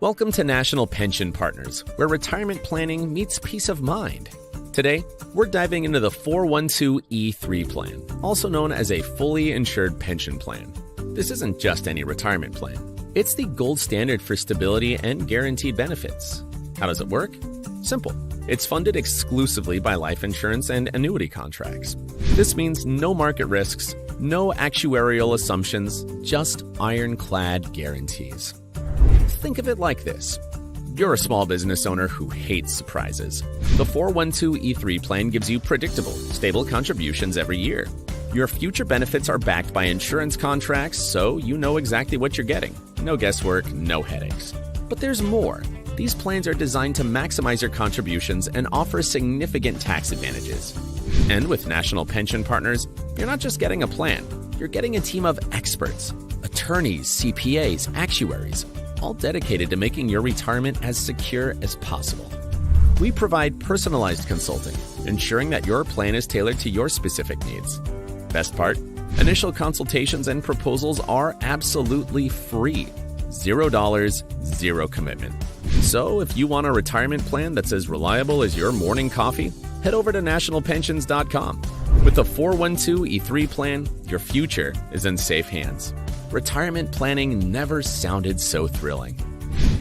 Welcome to National Pension Partners, where retirement planning meets peace of mind. Today, we're diving into the 412(e)(3 plan, also known as a fully insured pension plan. This isn't just any retirement plan. It's the gold standard for stability and guaranteed benefits. How does it work? Simple. It's funded exclusively by life insurance and annuity contracts. This means no market risks, no actuarial assumptions, just ironclad guarantees. Think of it like this. You're a small business owner who hates surprises. The 412(e)(3 plan gives you predictable, stable contributions every year. Your future benefits are backed by insurance contracts, so you know exactly what you're getting. No guesswork, no headaches. But there's more. These plans are designed to maximize your contributions and offer significant tax advantages. And with National Pension Partners, you're not just getting a plan, you're getting a team of experts, attorneys, CPAs, actuaries, all dedicated to making your retirement as secure as possible. We provide personalized consulting, ensuring that your plan is tailored to your specific needs. Best part, initial consultations and proposals are absolutely free. $0, zero commitment. So if you want a retirement plan that's as reliable as your morning coffee, head over to nationalpensions.com. With the 412(e)(3 plan, your future is in safe hands. Retirement planning never sounded so thrilling.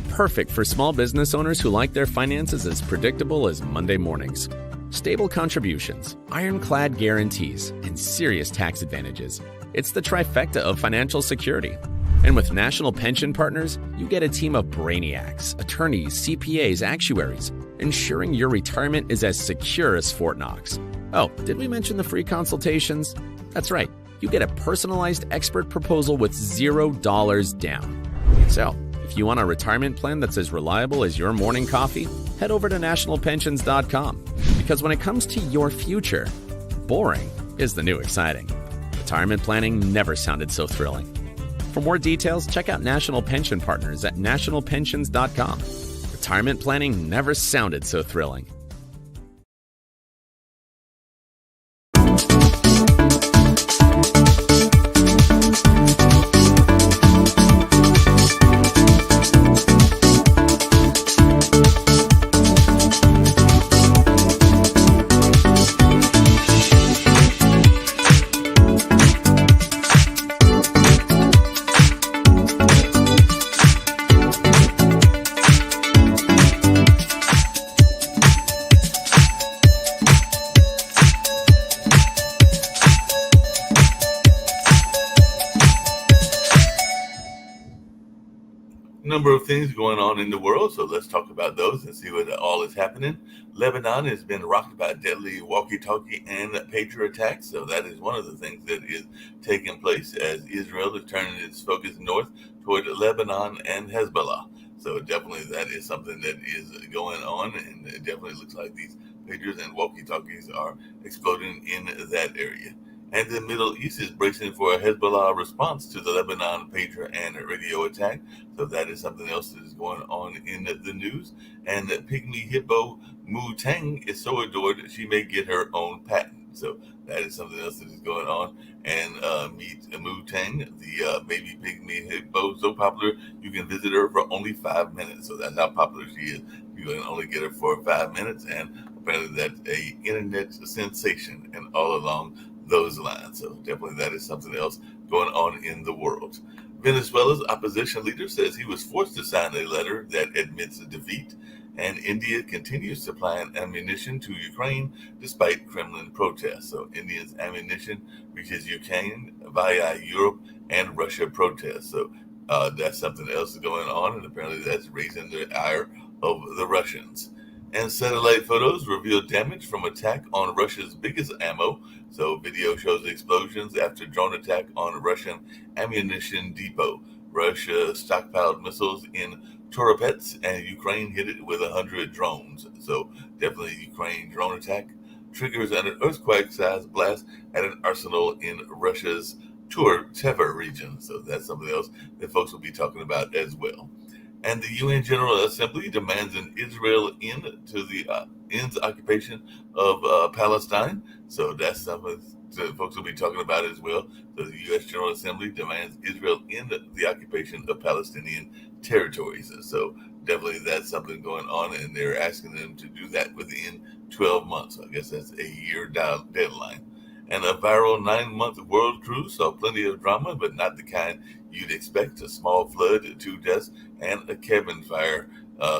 Perfect for small business owners who like their finances as predictable as Monday mornings. Stable contributions, ironclad guarantees, and serious tax advantages. It's the trifecta of financial security. And with National Pension Partners, you get a team of brainiacs, attorneys, CPAs, actuaries, ensuring your retirement is as secure as Fort Knox. Oh, did we mention the free consultations? That's right. You get a personalized expert proposal with $0 down. So, if you want a retirement plan that's as reliable as your morning coffee, head over to nationalpensions.com. Because when it comes to your future, boring is the new exciting. Retirement planning never sounded so thrilling. For more details, check out National Pension Partners at nationalpensions.com. Retirement planning never sounded so thrilling. Number of things going on in the world, so let's talk about those and see what all is happening. Lebanon has been rocked by deadly walkie-talkie and pager attacks, so that is one of the things that is taking place as Israel is turning its focus north toward Lebanon and Hezbollah. So definitely that is something that is going on, and it definitely looks like these pagers and walkie-talkies are exploding in that area. And the Middle East is bracing for a Hezbollah response to the Lebanon pager and radio attack. So that is something else that is going on in the news. And Pygmy Hippo Mu Tang is so adored she may get her own patent. So that is something else that is going on. And meet Mu Tang, the baby pygmy hippo, so popular you can visit her for only 5 minutes. So that's how popular she is. You can only get her for 5 minutes, and apparently that's a internet sensation and all along those lines. So definitely that is something else going on in the world. Venezuela's opposition leader says he was forced to sign a letter that admits a defeat, and India continues supplying ammunition to Ukraine despite Kremlin protests. So India's ammunition reaches Ukraine via Europe and Russia protests. So that's something else going on, and apparently that's raising the ire of the Russians. And satellite photos reveal damage from attack on Russia's biggest ammo. So video shows explosions after drone attack on Russian ammunition depot. Russia stockpiled missiles in Toropets, and Ukraine hit it with 100 drones. So definitely Ukraine drone attack triggers an earthquake-sized blast at an arsenal in Russia's Tver region. So that's something else that folks will be talking about as well. And the UN General Assembly demands an Israel end to the ends occupation of Palestine. So that's something that folks will be talking about as well. So the U.S. General Assembly demands Israel end the occupation of Palestinian territories. So definitely that's something going on, and they're asking them to do that within 12 months. So I guess that's a year deadline. And a viral 9-month world cruise saw plenty of drama, but not the kind you'd expect. A small flood, 2 deaths, and a cabin fire.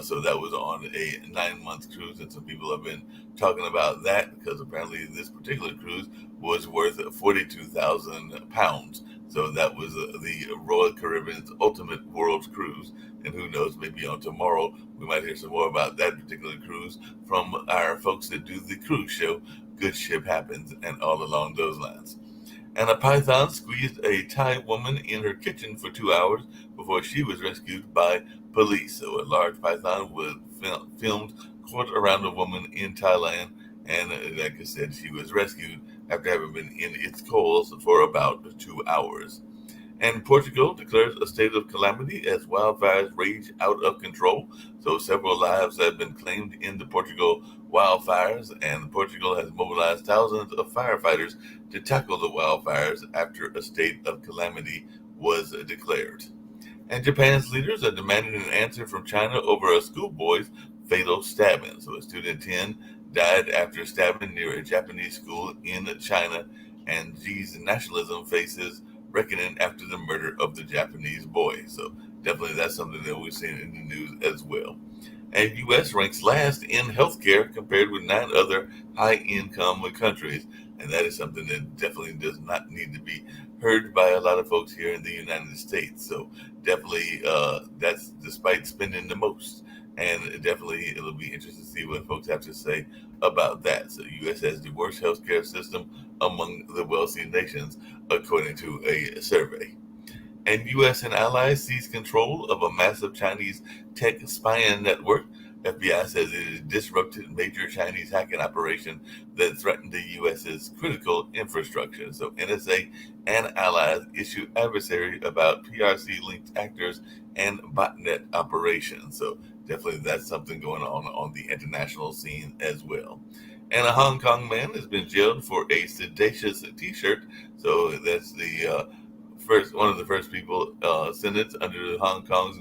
So that was on a 9-month cruise, and some people have been talking about that because apparently this particular cruise was worth 42,000 pounds. So that was the Royal Caribbean's ultimate world cruise. And who knows, maybe on tomorrow we might hear some more about that particular cruise from our folks that do the cruise show, Good Ship Happens, and all along those lines. And a python squeezed a Thai woman in her kitchen for 2 hours before she was rescued by police. So a large python was filmed caught around a woman in Thailand, and like I said, she was rescued after having been in its coals for about 2 hours. And Portugal declares a state of calamity as wildfires rage out of control. So several lives have been claimed in the Portugal wildfires, and Portugal has mobilized thousands of firefighters to tackle the wildfires after a state of calamity was declared. And Japan's leaders are demanding an answer from China over a schoolboy's fatal stabbing. So a student 10 died after stabbing near a Japanese school in China, and Xi's nationalism faces reckoning after the murder of the Japanese boy. So definitely that's something that we've seen in the news as well. And U.S. ranks last in healthcare compared with 9 other high-income countries. And that is something that definitely does not need to be heard by a lot of folks here in the United States. So definitely that's despite spending the most. And definitely it'll be interesting to see what folks have to say about that. So U.S. has the worst healthcare system among the wealthy nations, according to a survey. And U.S. and allies seize control of a massive Chinese tech spying network. FBI says it has disrupted major Chinese hacking operation that threatened the U.S.'s critical infrastructure. So NSA and allies issue advisory about PRC-linked actors and botnet operations. So definitely that's something going on the international scene as well. And a Hong Kong man has been jailed for a sedacious T-shirt. So that's the one of the first people sentenced under Hong Kong's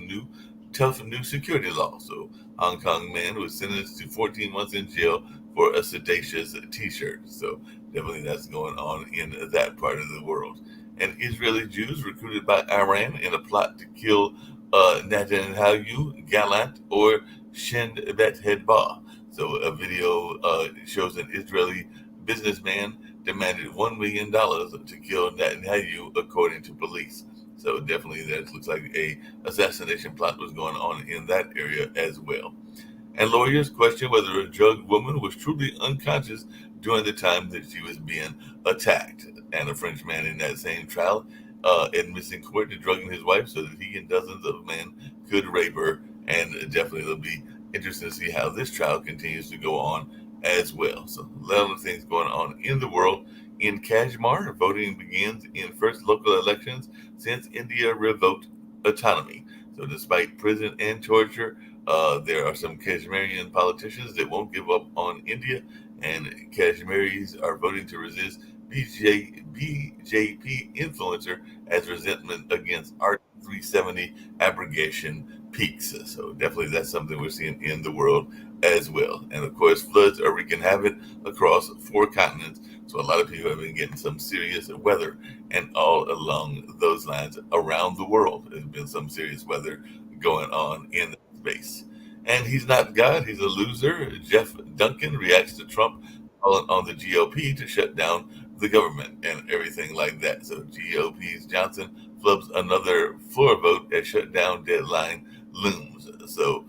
tough new security law. So Hong Kong man was sentenced to 14 months in jail for a sedacious T-shirt. So definitely that's going on in that part of the world. And Israeli Jews recruited by Iran in a plot to kill Netanyahu, Gallant, or Shin Bet Hedbah. So a video shows an Israeli businessman demanded $1 million to kill Netanyahu, according to police. So definitely that looks like a assassination plot was going on in that area as well. And lawyers question whether a drugged woman was truly unconscious during the time that she was being attacked. And a French man in that same trial admits in court to drugging his wife so that he and dozens of men could rape her. And definitely it'll be interesting to see how this trial continues to go on as well. So a lot of things going on in the world. In Kashmir, voting begins in first local elections since India revoked autonomy. So despite prison and torture, there are some Kashmirian politicians that won't give up on India, and Kashmiris are voting to resist BJP influencer as resentment against Art 370 abrogation peaks. So definitely that's something we're seeing in the world as well. And of course, floods are wreaking havoc across 4 continents. So a lot of people have been getting some serious weather, and all along those lines around the world, there's been some serious weather going on in space. And he's not God, he's a loser. Jeff Duncan reacts to Trump calling on the GOP to shut down the government and everything like that. So GOP's Johnson flubs another floor vote as shutdown deadline looms. So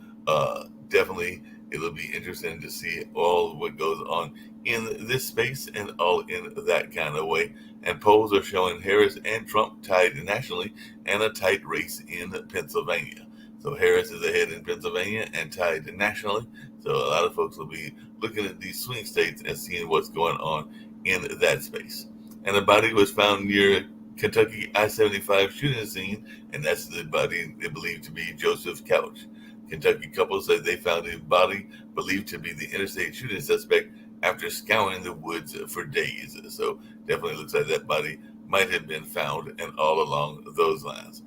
definitely it'll be interesting to see all what goes on in this space and all in that kind of way. And polls are showing Harris and Trump tied nationally and a tight race in Pennsylvania. So Harris is ahead in Pennsylvania and tied nationally. So a lot of folks will be looking at these swing states and seeing what's going on in that space. And a body was found near Kentucky I-75 shooting scene, and that's the body they believe to be Joseph Couch. Kentucky couple said they found a body believed to be the interstate shooting suspect after scouring the woods for days. So definitely looks like that body might have been found, and all along those lines.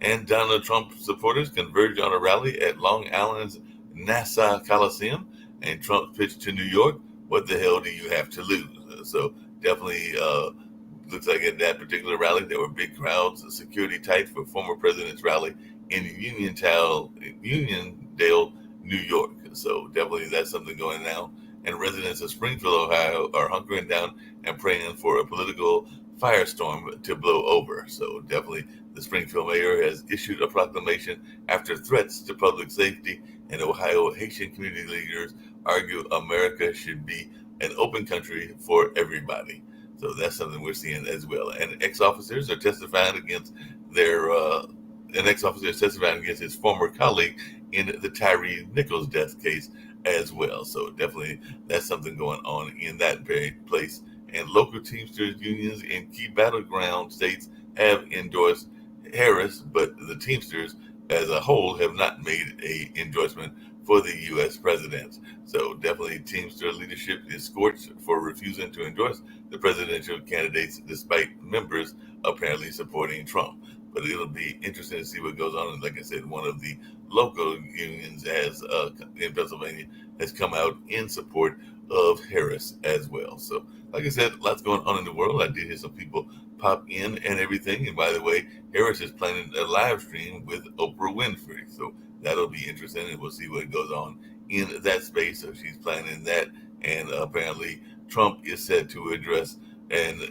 And Donald Trump supporters converged on a rally at Long Island's Nassau Coliseum. And Trump pitched to New York, what the hell do you have to lose? So definitely looks like at that particular rally, there were big crowds, security tight for former president's rally in Uniondale, New York. So definitely that's something going now. And residents of Springfield, Ohio are hunkering down and praying for a political firestorm to blow over. So definitely the Springfield mayor has issued a proclamation after threats to public safety, and Ohio Haitian community leaders argue America should be an open country for everybody. So that's something we're seeing as well. And ex-officers are testifying against an ex-officer is testifying against his former colleague in the Tyree Nichols death case as well. So definitely that's something going on in that very place. And local Teamsters unions in key battleground states have endorsed Harris, but the Teamsters as a whole have not made a endorsement for the U.S. president. So definitely Teamster leadership is scorched for refusing to endorse the presidential candidates despite members apparently supporting Trump. But it'll be interesting to see what goes on. And like I said, one of the local unions in Pennsylvania has come out in support of Harris as well. So like I said, lots going on in the world. I did hear some people pop in and everything. And by the way, Harris is planning a live stream with Oprah Winfrey. So that'll be interesting, and we'll see what goes on in that space. So she's planning that. And apparently Trump is set to address and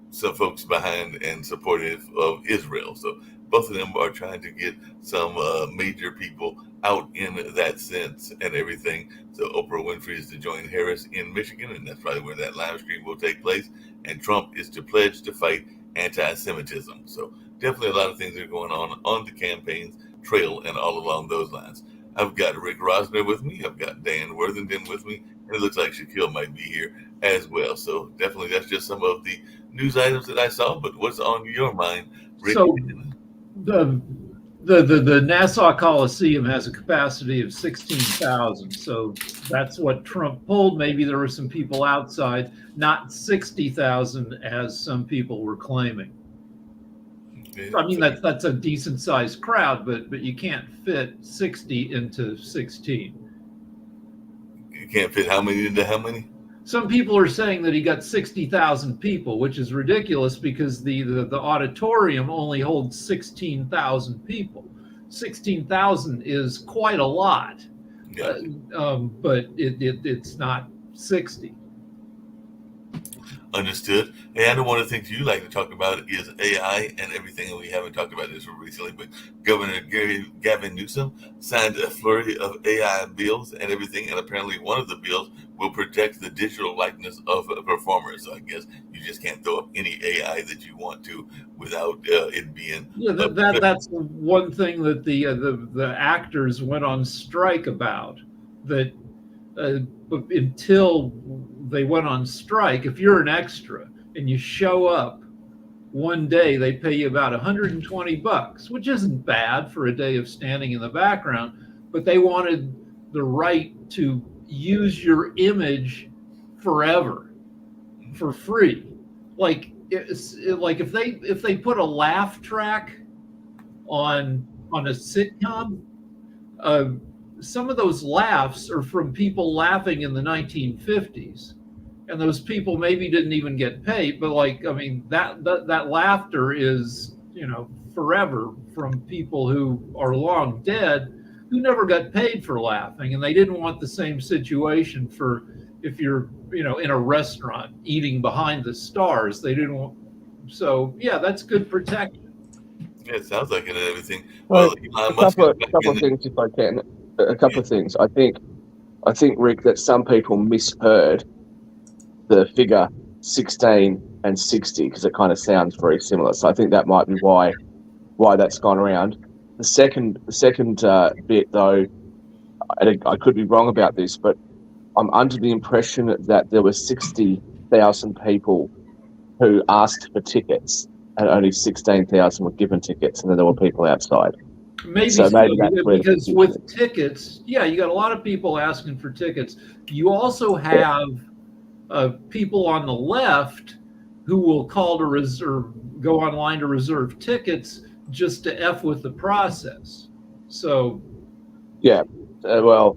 some folks behind and supportive of Israel. So both of them are trying to get some major people out in that sense and everything. So Oprah Winfrey is to join Harris in Michigan, and that's probably where that live stream will take place. And Trump is to pledge to fight anti-Semitism. So definitely a lot of things are going on the campaigns trail and all along those lines. I've got Rick Rosner with me. I've got Dan Worthington with me. And it looks like Shaquille might be here as well. So definitely that's just some of the news items that I saw. But what's on your mind, Rick? So the Nassau Coliseum has a capacity of 16,000. So that's what Trump pulled. Maybe there were some people outside, not 60,000 as some people were claiming. I mean, that's a decent sized crowd, but you can't fit 60 into 16. You can't fit how many into how many? Some people are saying that he got 60,000 people, which is ridiculous because the auditorium only holds 16,000 people. 16,000 is quite a lot, Yeah. But it's not 60. Understood. Hey, I know one of the things you like to talk about is AI and everything, and we haven't talked about this recently, but Governor Gavin Newsom signed a flurry of AI bills and everything, and apparently one of the bills will protect the digital likeness of performers. So I guess you just can't throw up any AI that you want to without it being... Yeah, that's one thing that the actors went on strike about, that until they went on strike, if you're an extra and you show up one day, they pay you about $120, which isn't bad for a day of standing in the background, but they wanted the right to use your image forever for free. Like if they put a laugh track on a sitcom, some of those laughs are from people laughing in the 1950s, and those people maybe didn't even get paid. But that laughter is, forever from people who are long dead, who never got paid for laughing, and they didn't want the same situation for if you're, in a restaurant eating behind the stars. They didn't want. So yeah, that's good protection. Yeah, it sounds like it and everything. Well, a couple of things, if I can. A couple of things. I think, Rick, that some people misheard the figure 16 and 60 because it kind of sounds very similar. So I think that might be why that's gone around. The second bit, though, and I could be wrong about this, but I'm under the impression that there were 60,000 people who asked for tickets, and only 16,000 were given tickets, and then there were people outside. Maybe because with tickets, yeah, you got a lot of people asking for tickets. You also have people on the left who will call to reserve, go online to reserve tickets just to F with the process. So yeah, I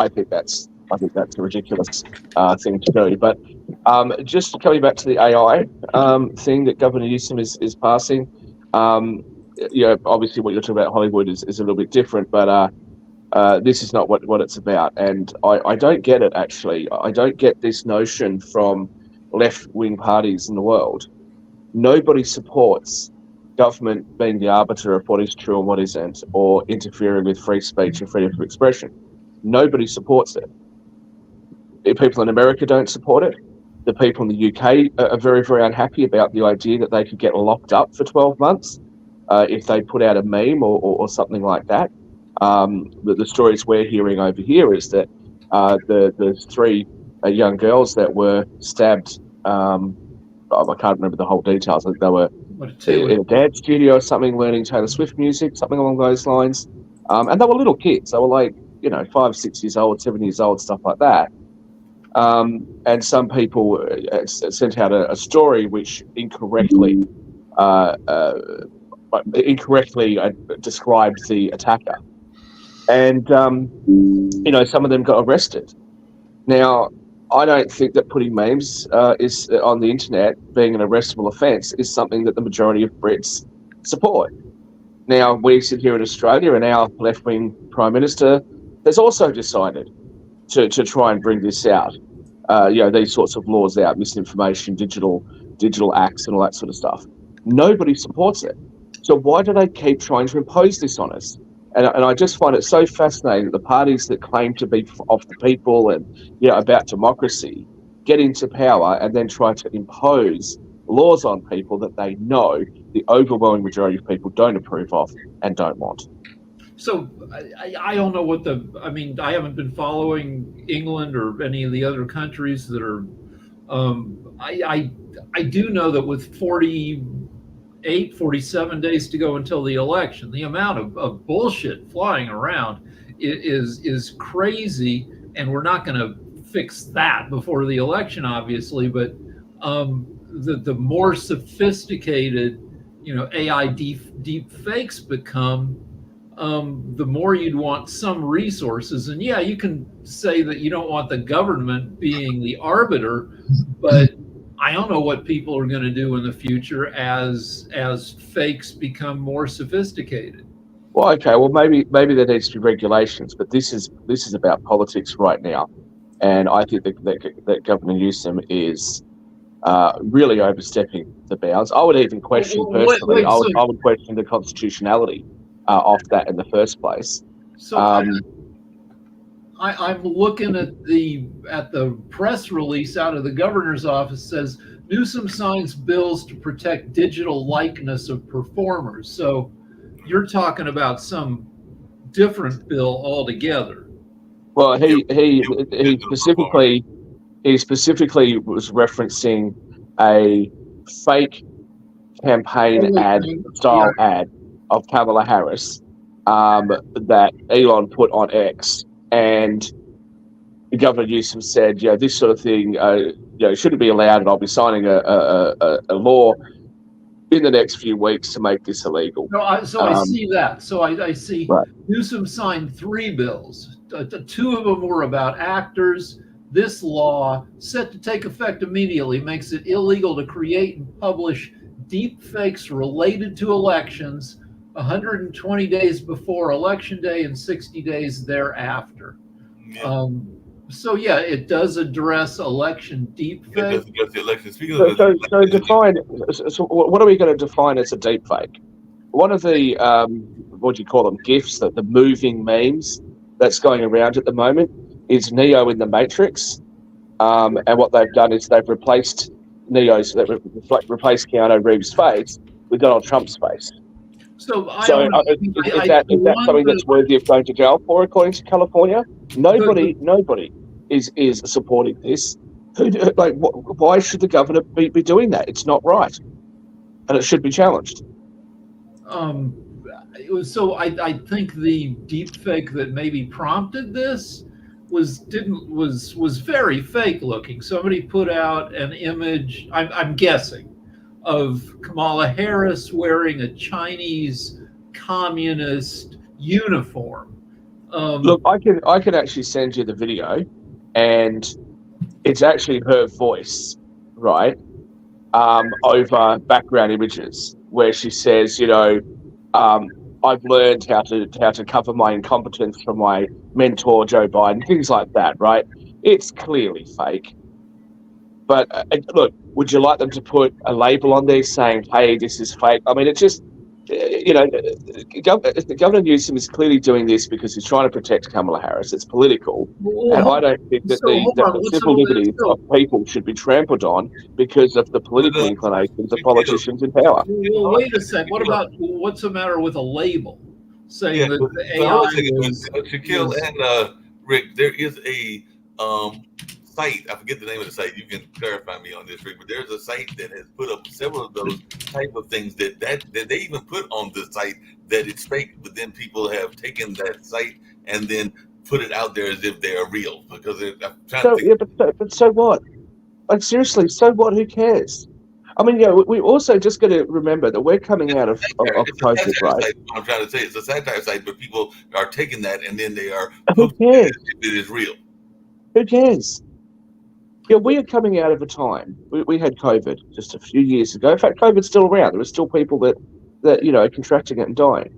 think that's a ridiculous thing to do. But just coming back to the AI thing that Governor Newsom is passing, obviously what you're talking about Hollywood is a little bit different, but this is not what it's about. And I don't get it, actually. I don't get this notion from left-wing parties in the world. Nobody supports government being the arbiter of what is true and what isn't, or interfering with free speech and freedom of expression. Nobody supports it. The people in America don't support it. The people in the UK are very, very unhappy about the idea that they could get locked up for 12 months if they put out a meme or something like that. The stories we're hearing over here is that the three young girls that were stabbed, I can't remember the whole details. I think they were in a dance studio or something, learning Taylor Swift music, something along those lines. And they were little kids. They were like, 5, 6 years old, 7 years old, stuff like that. And some people sent out a story which incorrectly described the attacker. And, some of them got arrested. Now, I don't think that putting memes is on the internet being an arrestable offence is something that the majority of Brits support. Now, we sit here in Australia and our left-wing Prime Minister has also decided to try and bring this out, these sorts of laws out, misinformation, digital acts and all that sort of stuff. Nobody supports it. So why do they keep trying to impose this on us? And I just find it so fascinating that the parties that claim to be of the people and about democracy get into power and then try to impose laws on people that they know the overwhelming majority of people don't approve of and don't want. So I don't know I haven't been following England or any of the other countries that are, I do know that with 47 days to go until the election, the amount of bullshit flying around is crazy, and we're not going to fix that before the election, obviously, but the more sophisticated, AI deep fakes become, the more you'd want some resources. And yeah, you can say that you don't want the government being the arbiter, but I don't know what people are going to do in the future as fakes become more sophisticated. Well, okay. Well, maybe there needs to be regulations, but this is about politics right now, and I think that Governor Newsom is really overstepping the bounds. I would even question personally. I would question the constitutionality of that in the first place. So I'm looking at the press release out of the governor's office. Says Newsom signs bills to protect digital likeness of performers. So you're talking about some different bill altogether. Well, he specifically was referencing a fake campaign ad of Kamala Harris that Elon put on X. And Governor Newsom said, this sort of thing, shouldn't be allowed, and I'll be signing a law in the next few weeks to make this illegal. No, I see that. So I see right. Newsom signed 3 bills. 2 of them were about actors. This law, set to take effect immediately, makes it illegal to create and publish deep fakes related to elections 120 days before election day and 60 days thereafter. Yeah. So it does address election deep fake. It does address the election. So define. So what are we going to define as a deep fake? One of the what do you call them? GIFs, the moving memes that's going around at the moment is Neo in the Matrix, and what they've done is they've replaced replaced Keanu Reeves' face with Donald Trump's face. So is that something that's worthy of going to jail for, according to California? Nobody is supporting this. Why should the governor be doing that? It's not right, and it should be challenged. So I think the deep fake that maybe prompted this was very fake looking. Somebody put out an image, I'm guessing, of Kamala Harris wearing a Chinese communist uniform. Look, I can actually send you the video, and it's actually her voice, right? Over background images, where she says, I've learned how to cover my incompetence from my mentor Joe Biden, things like that, right? It's clearly fake. But look, would you like them to put a label on there saying, "Hey, this is fake"? I mean, it just, Governor Newsom is clearly doing this because he's trying to protect Kamala Harris. It's political, and I don't think that the civil liberties of people should be trampled on because of the political inclinations of politicians in power. Well, wait a sec. What's the matter with a label saying that the AI Shaquille and Rick, there is a site, I forget the name of the site, you can clarify me on this, Rick, but there's a site that has put up several of those type of things that they even put on the site that it's fake, but then people have taken that site and then put it out there as if they are real, because I'm trying to think. But so what? Like, seriously, so what? Who cares? I mean, we also just got to remember that we're coming out of COVID, right? Site, I'm trying to say it's a satire site, but people are taking that and then they are Who cares? It is real. Who cares? Yeah, we are coming out of a time. We had COVID just a few years ago. In fact, COVID's still around. There are still people that are contracting it and dying.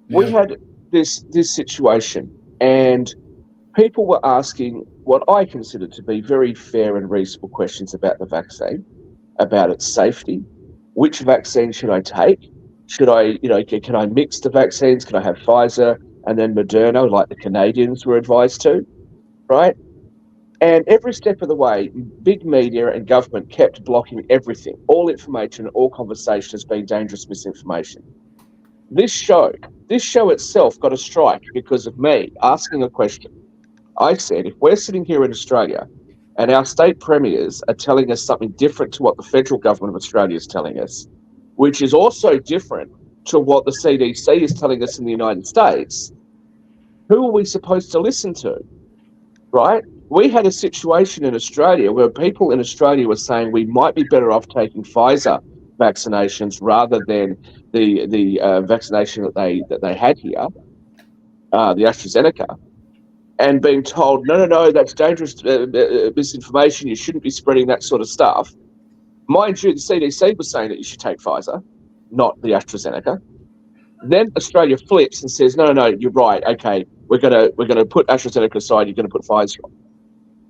Yeah. We had this situation, and people were asking what I consider to be very fair and reasonable questions about the vaccine, about its safety. Which vaccine should I take? Should I, can I mix the vaccines? Can I have Pfizer and then Moderna, like the Canadians were advised to, right? And every step of the way, big media and government kept blocking everything. All information, all conversation has been dangerous misinformation. This show itself got a strike because of me asking a question. I said, if we're sitting here in Australia and our state premiers are telling us something different to what the federal government of Australia is telling us, which is also different to what the CDC is telling us in the United States, who are we supposed to listen to, right? We had a situation in Australia where people in Australia were saying we might be better off taking Pfizer vaccinations rather than the vaccination that they had here, the AstraZeneca, and being told, no, that's dangerous misinformation. You shouldn't be spreading that sort of stuff. Mind you, the CDC was saying that you should take Pfizer, not the AstraZeneca. Then Australia flips and says, no, you're right. Okay, we're gonna put AstraZeneca aside. You're gonna put Pfizer on.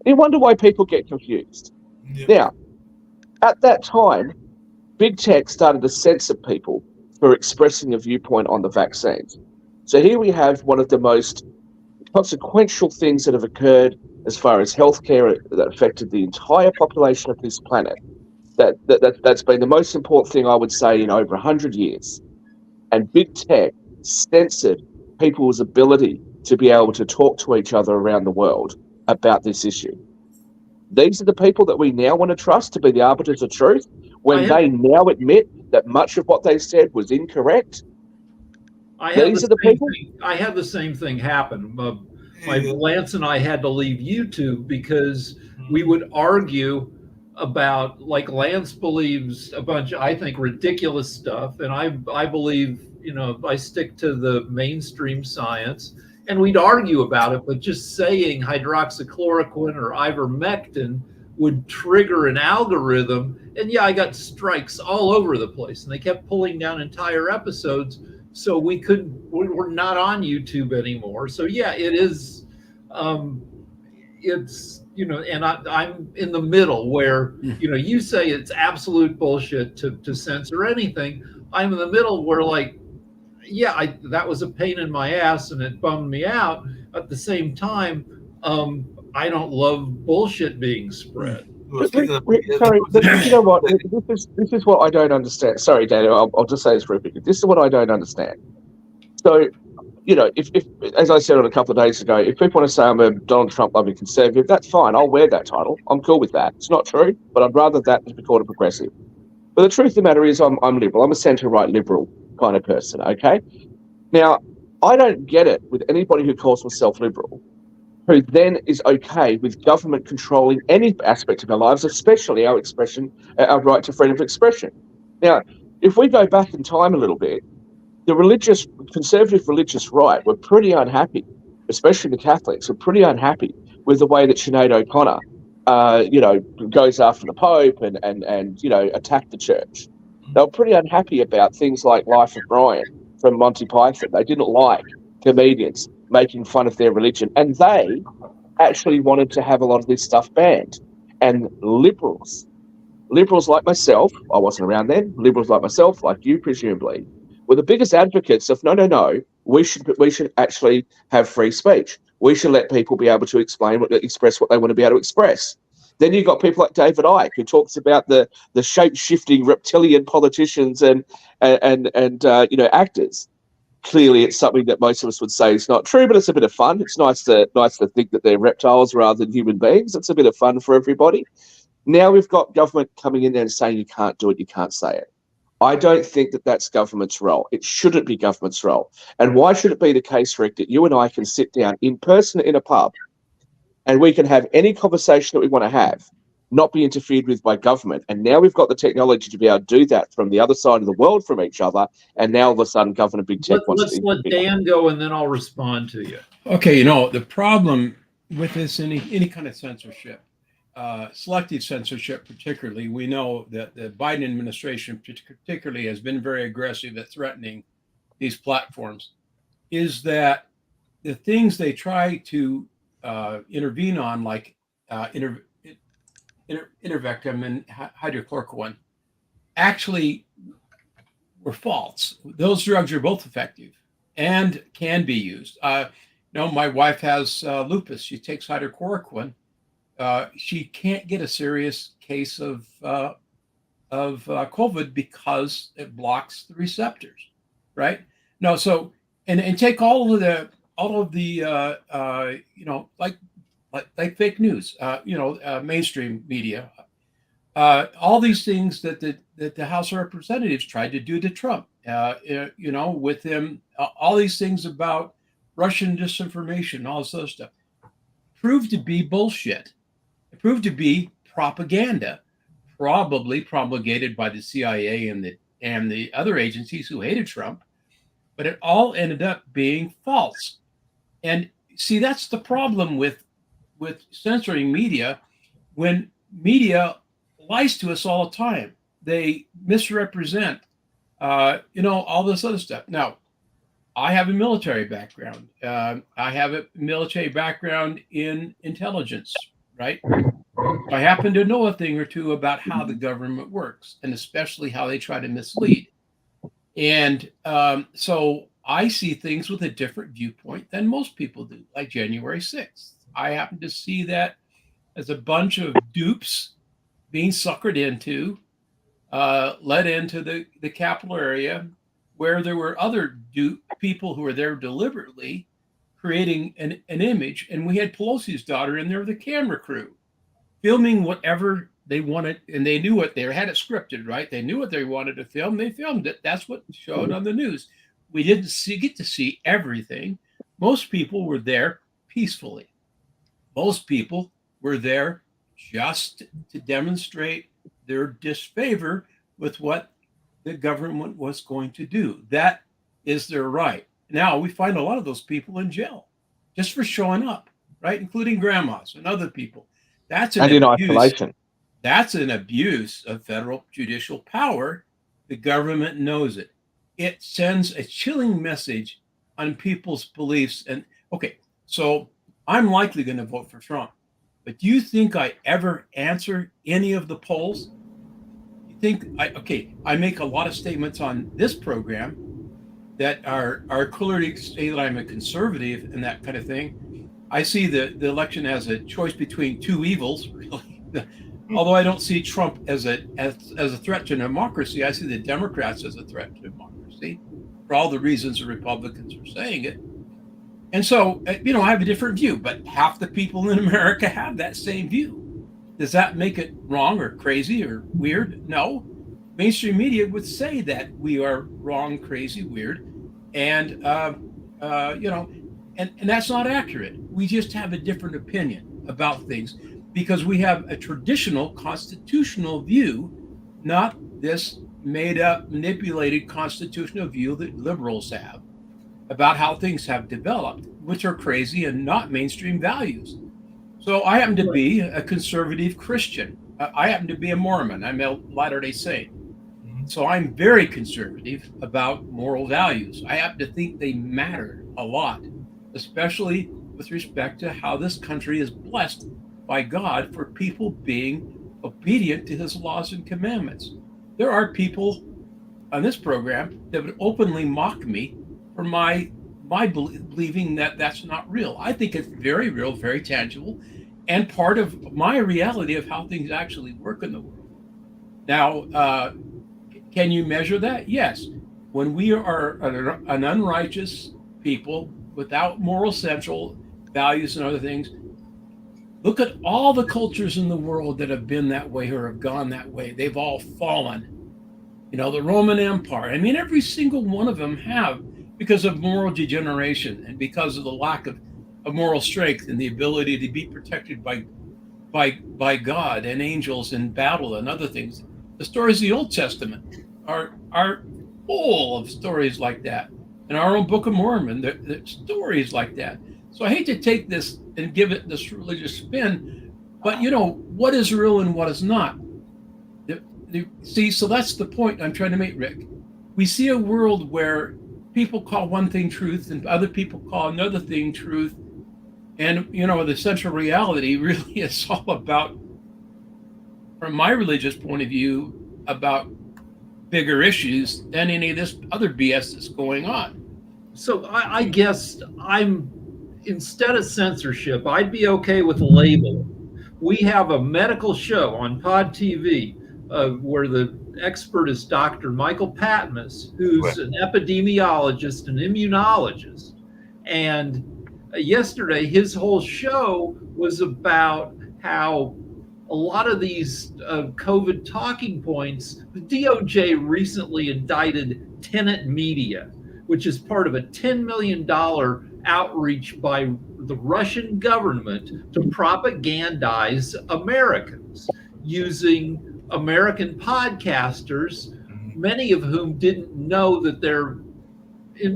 And you wonder why people get confused. Yep. Now, at that time, big tech started to censor people for expressing a viewpoint on the vaccines. So here we have one of the most consequential things that have occurred as far as healthcare that affected the entire population of this planet. That's been the most important thing, I would say, in over 100 years. And big tech censored people's ability to be able to talk to each other around the world about this issue. These are the people that we now want to trust to be the arbiters of truth when they now admit that much of what they said was incorrect. I had the same thing happen. Lance and I had to leave YouTube because we would argue about, like, Lance believes a bunch of, I think, ridiculous stuff, and I believe, I stick to the mainstream science, and we'd argue about it, but just saying hydroxychloroquine or ivermectin would trigger an algorithm, and I got strikes all over the place, and they kept pulling down entire episodes, so we're not on YouTube anymore. So it is, it's, and I'm in the middle where, you say it's absolute bullshit to censor anything. I'm in the middle where, like, that was a pain in my ass and it bummed me out. At the same time, I don't love bullshit being spread. Sorry, but you know what? This is what I don't understand. Sorry, Daniel, I'll just say this real quick. This is what I don't understand. So, if as I said on a couple of days ago, if people want to say I'm a Donald Trump loving conservative, that's fine. I'll wear that title. I'm cool with that. It's not true, but I'd rather that than be called a progressive. But the truth of the matter is I'm liberal. I'm a centre-right liberal kind of person, okay? Now, I don't get it with anybody who calls themselves liberal, who then is okay with government controlling any aspect of our lives, especially our right to freedom of expression. Now, if we go back in time a little bit, the conservative religious right were pretty unhappy, especially the Catholics were pretty unhappy with the way that Sinead O'Connor, goes after the Pope and attacked the church. They were pretty unhappy about things like Life of Brian from Monty Python. They didn't like comedians making fun of their religion, and they actually wanted to have a lot of this stuff banned. And liberals like myself, I wasn't around then, liberals like myself, like you presumably, were the biggest advocates of no, we should actually have free speech. We should let people be able to express what they want to be able to express. Then you've got people like David Icke, who talks about the shape-shifting reptilian politicians and actors. Clearly, it's something that most of us would say is not true, but it's a bit of fun. It's nice to think that they're reptiles rather than human beings. It's a bit of fun for everybody. Now we've got government coming in there and saying you can't do it, you can't say it. I don't think that that's government's role. It shouldn't be government's role. And why should it be the case, Rick, that you and I can sit down in person in a pub and we can have any conversation that we want to have, not be interfered with by government? And now we've got the technology to be able to do that from the other side of the world from each other. And now all of a sudden, government big tech wants to. Let's let Dan go, and then I'll respond to you. Okay, the problem with this, any kind of censorship, selective censorship particularly, we know that the Biden administration particularly has been very aggressive at threatening these platforms, is that the things they try to intervene on, like Ivermectin and hydrochloroquine, actually were false. Those drugs are both effective and can be used. My wife has lupus. She takes hydrochloroquine. She can't get a serious case of COVID because it blocks the receptors, right? No, so and take all of the like fake news, mainstream media, all these things that the House of Representatives tried to do to Trump, with him, all these things about Russian disinformation, all this other stuff, proved to be bullshit. It proved to be propaganda, probably promulgated by the CIA and the other agencies who hated Trump, but it all ended up being false. And see, that's the problem with censoring media. When media lies to us all the time, they misrepresent, all this other stuff. Now, I have a military background. I have a military background in intelligence, right? I happen to know a thing or two about how the government works, and especially how they try to mislead. And so I see things with a different viewpoint than most people do, like January 6th. I happen to see that as a bunch of dupes being suckered into, led into the Capitol area, where there were other people who were there deliberately creating an image. And we had Pelosi's daughter in there with a camera crew, filming whatever they wanted. And they knew what they had it scripted, right? They knew what they wanted to film. They filmed it. That's what showed on the news. We didn't get to see everything. Most people were there peacefully. Most people were there just to demonstrate their disfavor with what the government was going to do. That is their right. Now we find a lot of those people in jail just for showing up, right? Including grandmas and other people. That's an abuse. Isolation. That's an abuse of federal judicial power. The government knows it. It sends a chilling message on people's beliefs. And okay, so I'm likely going to vote for Trump, but do you think I ever answer any of the polls? You think I make a lot of statements on this program that are clearly say that I'm a conservative and that kind of thing. I see the election as a choice between two evils, really. Although I don't see Trump as a threat to democracy, I see the Democrats as a threat to democracy for all the reasons the Republicans are saying it. And so, I have a different view, but half the people in America have that same view. Does that make it wrong or crazy or weird? No. Mainstream media would say that we are wrong, crazy, weird, and and that's not accurate. We just have a different opinion about things because we have a traditional constitutional view, not this made up, manipulated constitutional view that liberals have about how things have developed, which are crazy and not mainstream values. So I happen to be a conservative Christian. I happen to be a Mormon. I'm a Latter-day Saint. So I'm very conservative about moral values. I happen to think they matter a lot, especially with respect to how this country is blessed by God for people being obedient to his laws and commandments. There are people on this program that would openly mock me for my believing that that's not real. I think it's very real, very tangible, and part of my reality of how things actually work in the world. Now, can you measure that? Yes. When we are an unrighteous people without moral central values and other things, look at all the cultures in the world that have been that way or have gone that way. They've all fallen. You know, the Roman Empire. I mean, every single one of them have, because of moral degeneration and because of the lack of moral strength and the ability to be protected by God and angels in battle and other things. The stories of the Old Testament are full of stories like that. In our own Book of Mormon, there are stories like that. So I hate to take this and give it this religious spin, but you know, what is real and what is not? See, so that's the point I'm trying to make, Rick. We see a world where people call one thing truth and other people call another thing truth. And, you know, the central reality really is all about, from my religious point of view, about bigger issues than any of this other BS that's going on. So I guess instead of censorship, I'd be okay with a label. We have a medical show on Pod TV where the expert is Dr. Michael Patmos, who's an epidemiologist and immunologist. And yesterday, his whole show was about how a lot of these COVID talking points, the DOJ recently indicted Tenet Media, which is part of a $10 million outreach by the Russian government to propagandize Americans using American podcasters, many of whom didn't know that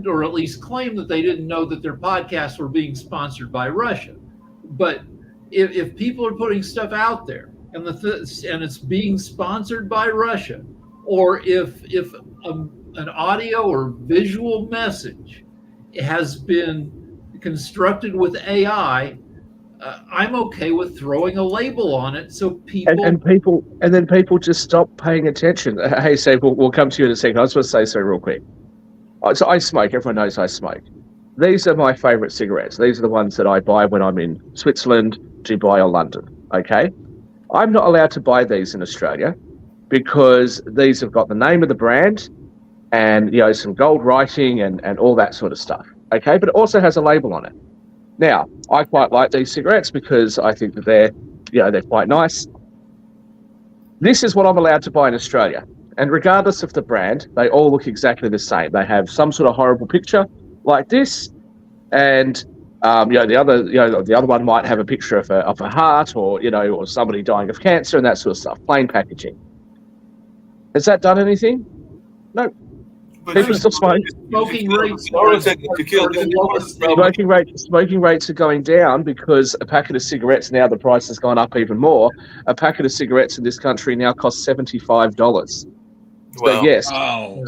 or at least claim that they didn't know that their podcasts were being sponsored by Russia. But if people are putting stuff out there and it's being sponsored by Russia, or if an audio or visual message has been constructed with AI, I'm okay with throwing a label on it so people and then people just stop paying attention. Hey, Steve, we'll come to you in a second. I just want to say something real quick. So I smoke. Everyone knows I smoke. These are my favorite cigarettes. These are the ones that I buy when I'm in Switzerland, Dubai, or London. Okay, I'm not allowed to buy these in Australia because these have got the name of the brand and, you know, some gold writing and all that sort of stuff. Okay, but it also has a label on it. Now, I quite like these cigarettes because I think that they're quite nice. This is what I'm allowed to buy in Australia. And regardless of the brand, they all look exactly the same. They have some sort of horrible picture like this, and the other one might have a picture of a heart, or somebody dying of cancer and that sort of stuff. Plain packaging. Has that done anything? No. People still smoke. Smoking rates are going down because a packet of cigarettes, now the price has gone up even more. A packet of cigarettes in this country now costs $75. Well, so yes,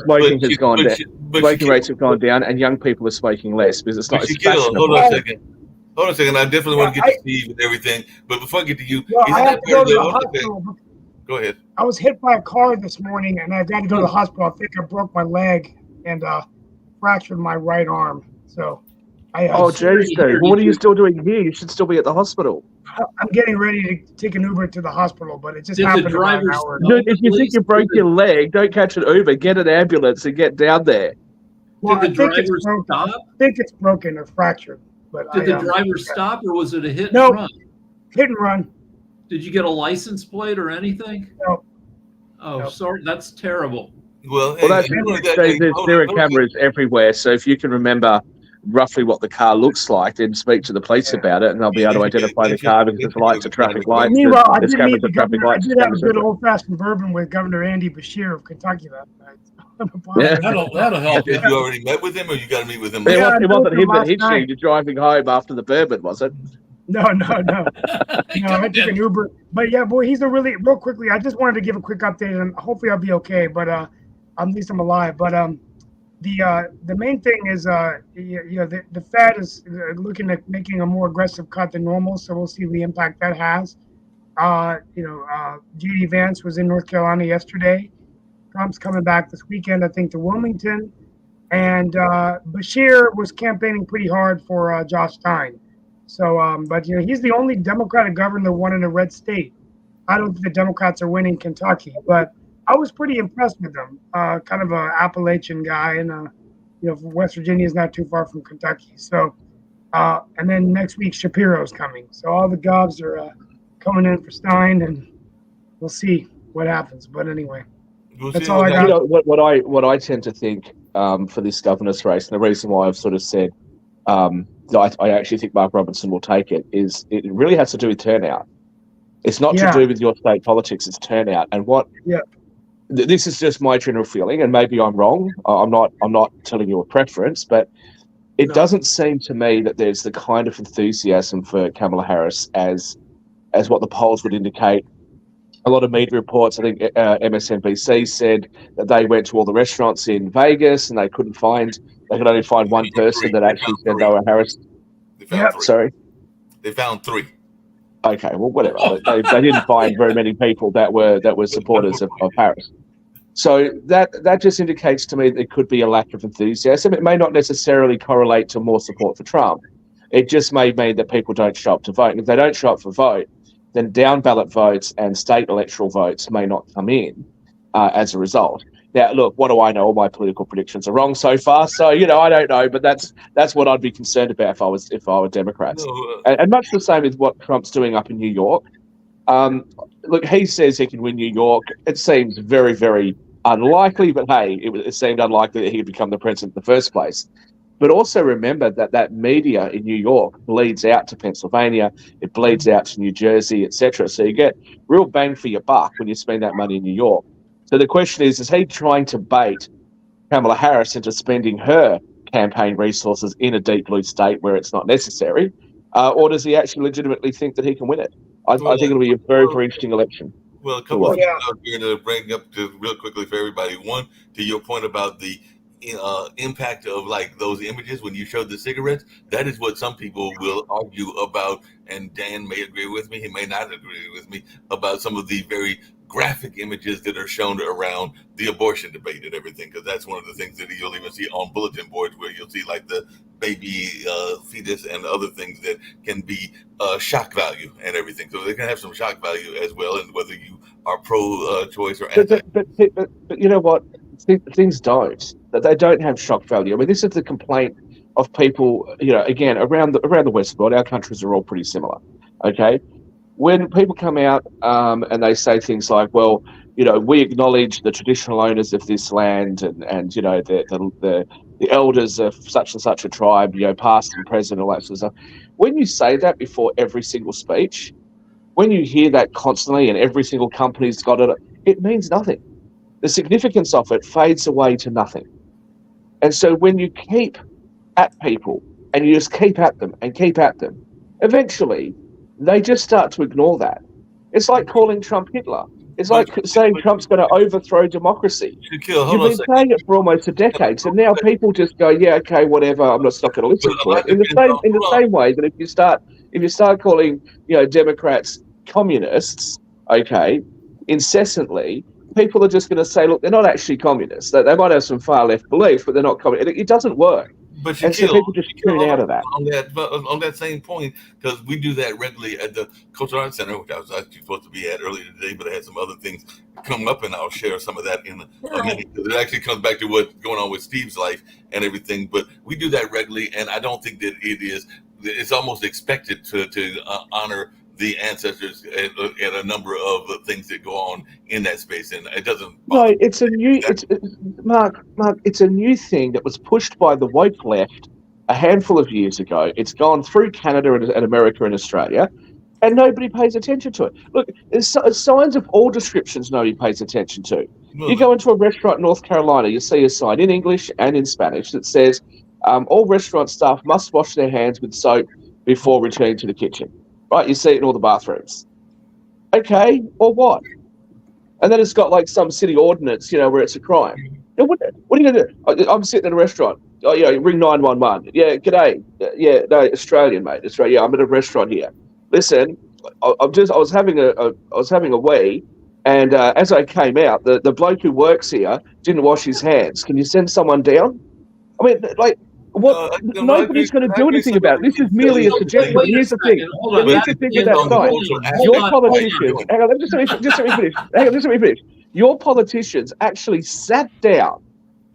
smoking has gone down. Smoking rates have gone down, and young people are smoking less because it's not as fashionable. Hold on a second. I definitely want to get to Steve and everything, but before I get to you, I have to go to the hospital. Go ahead. I was hit by a car this morning, and I got to go to the hospital. I think I broke my leg and fractured my right arm. So, geez, dude. What are you still doing here? You should still be at the hospital. I'm getting ready to take an Uber to the hospital, but it just happened about an hour ago. Dude, if you think you broke your leg, don't catch an Uber. Get an ambulance and get down there. Well, did the driver stop? I think it's broken or fractured. But did the driver stop, or was it a hit and run? Hit and run. Did you get a license plate or anything? No. Oh, sorry. That's terrible. There are cameras everywhere. So if you can remember roughly what the car looks like, then speak to the police about it, and they'll be able to identify the car because there's lights at traffic lights. Meanwhile, I there's did cameras meet the at traffic governor. I lights. did have a good old-fashioned bourbon with Governor Andy Bashir of Kentucky that night. Yeah. That'll help. Have you already met with him, or you got to meet with him It later? Yeah, wasn't him that last hit you. night. You're driving home after the bourbon, was it? No. No, I took an Uber. But yeah, boy, he's real quickly. I just wanted to give a quick update, and hopefully I'll be okay. But at least I'm alive. But the main thing is the Fed is looking at making a more aggressive cut than normal, so we'll see the impact that has. J.D. Vance was in North Carolina yesterday. Trump's coming back this weekend, I think, to Wilmington. And Bashir was campaigning pretty hard for Josh Stein. So, but he's the only Democratic governor that won in a red state. I don't think the Democrats are winning Kentucky, but I was pretty impressed with them. Kind of a Appalachian guy, and West Virginia is not too far from Kentucky. So, and then next week Shapiro's coming. So all the gobs are coming in for Stein, and we'll see what happens. But anyway. That's all I got. What I tend to think for this governor's race, and the reason why I've sort of said that I actually think Mark Robinson will take it, is it really has to do with turnout. It's not to do with your state politics; it's turnout. And this is just my general feeling, and maybe I'm wrong. I'm not telling you a preference, but it doesn't seem to me that there's the kind of enthusiasm for Kamala Harris as what the polls would indicate. A lot of media reports, I think MSNBC said that they went to all the restaurants in Vegas and they could only find one person that actually said they were Harris. Sorry? They found 3. Okay, well, whatever. They didn't find very many people that were supporters of Harris. So that just indicates to me that there could be a lack of enthusiasm. It may not necessarily correlate to more support for Trump. It just may mean that people don't show up to vote. And if they don't show up for vote, then down ballot votes and state electoral votes may not come in as a result. Now, look, what do I know? All my political predictions are wrong so far, so I don't know. But that's what I'd be concerned about if I were Democrats. And much the same as what Trump's doing up in New York. Look, he says he can win New York. It seems very, very unlikely. But hey, it seemed unlikely that he would become the president in the first place. But also remember that media in New York bleeds out to Pennsylvania, it bleeds out to New Jersey, etc. So you get real bang for your buck when you spend that money in New York. So the question is he trying to bait Kamala Harris into spending her campaign resources in a deep blue state where it's not necessary, or does he actually legitimately think that he can win it? I think it'll be a very, very interesting election. Well, a couple of things I'm going to bring up real quickly for everybody. One, to your point about the impact of like those images when you showed the cigarettes, that is what some people will argue about, and Dan may agree with me, he may not agree with me, about some of the very graphic images that are shown around the abortion debate and everything, because that's one of the things that you'll even see on bulletin boards, where you'll see like the baby fetus and other things that can be shock value and everything. So they can have some shock value as well, and whether you are pro-choice or anti. But you know what? Things don't. That they don't have shock value. I mean, this is the complaint of people. Again, around the West world, our countries are all pretty similar. Okay, when people come out and they say things like, "Well, we acknowledge the traditional owners of this land, and the elders of such and such a tribe, past and present, all that sort of stuff." When you say that before every single speech, when you hear that constantly, and every single company's got it, it means nothing. The significance of it fades away to nothing. And so when you keep at people and you just keep at them and keep at them, eventually they just start to ignore that. It's like calling Trump Hitler. It's like saying Trump's going to overthrow democracy. You've been saying it for almost a decade, so now people just go, yeah, okay, whatever. I'm not going to listen to it. In the same way that if you start calling Democrats communists, okay, incessantly, people are just going to say, look, they're not actually communists. They might have some far left beliefs, but they're not communists. It doesn't work. But so people just tune out of that. On that same point, because we do that regularly at the Cultural Arts Center, which I was actually supposed to be at earlier today, but I had some other things come up, and I'll share some of that in a minute. It actually comes back to what's going on with Steve's life and everything. But we do that regularly, and I don't think that it's almost expected to honor the ancestors and a number of things that go on in that space, and it doesn't. No, it's a new. Mark. It's a new thing that was pushed by the woke left a handful of years ago. It's gone through Canada and America and Australia, and nobody pays attention to it. Look, there's signs of all descriptions nobody pays attention to. You go into a restaurant in North Carolina, you see a sign in English and in Spanish that says, all restaurant staff must wash their hands with soap before returning to the kitchen. Right? You see it in all the bathrooms. Okay, or what? And then it's got like some city ordinance, where it's a crime. What are you going to do? I'm sitting in a restaurant. Oh, yeah, ring 911. Yeah, g'day. Yeah, no, Australian, mate. Australia. Yeah, I'm at a restaurant here. Listen, I was having a wee, and as I came out, the bloke who works here didn't wash his hands. Can you send someone down? I mean, like, what? Nobody's going to do anything about it. This is merely a suggestion. But here's the thing. Here's the thing with that site. Your politicians. Hang on, just let me finish. Your politicians actually sat down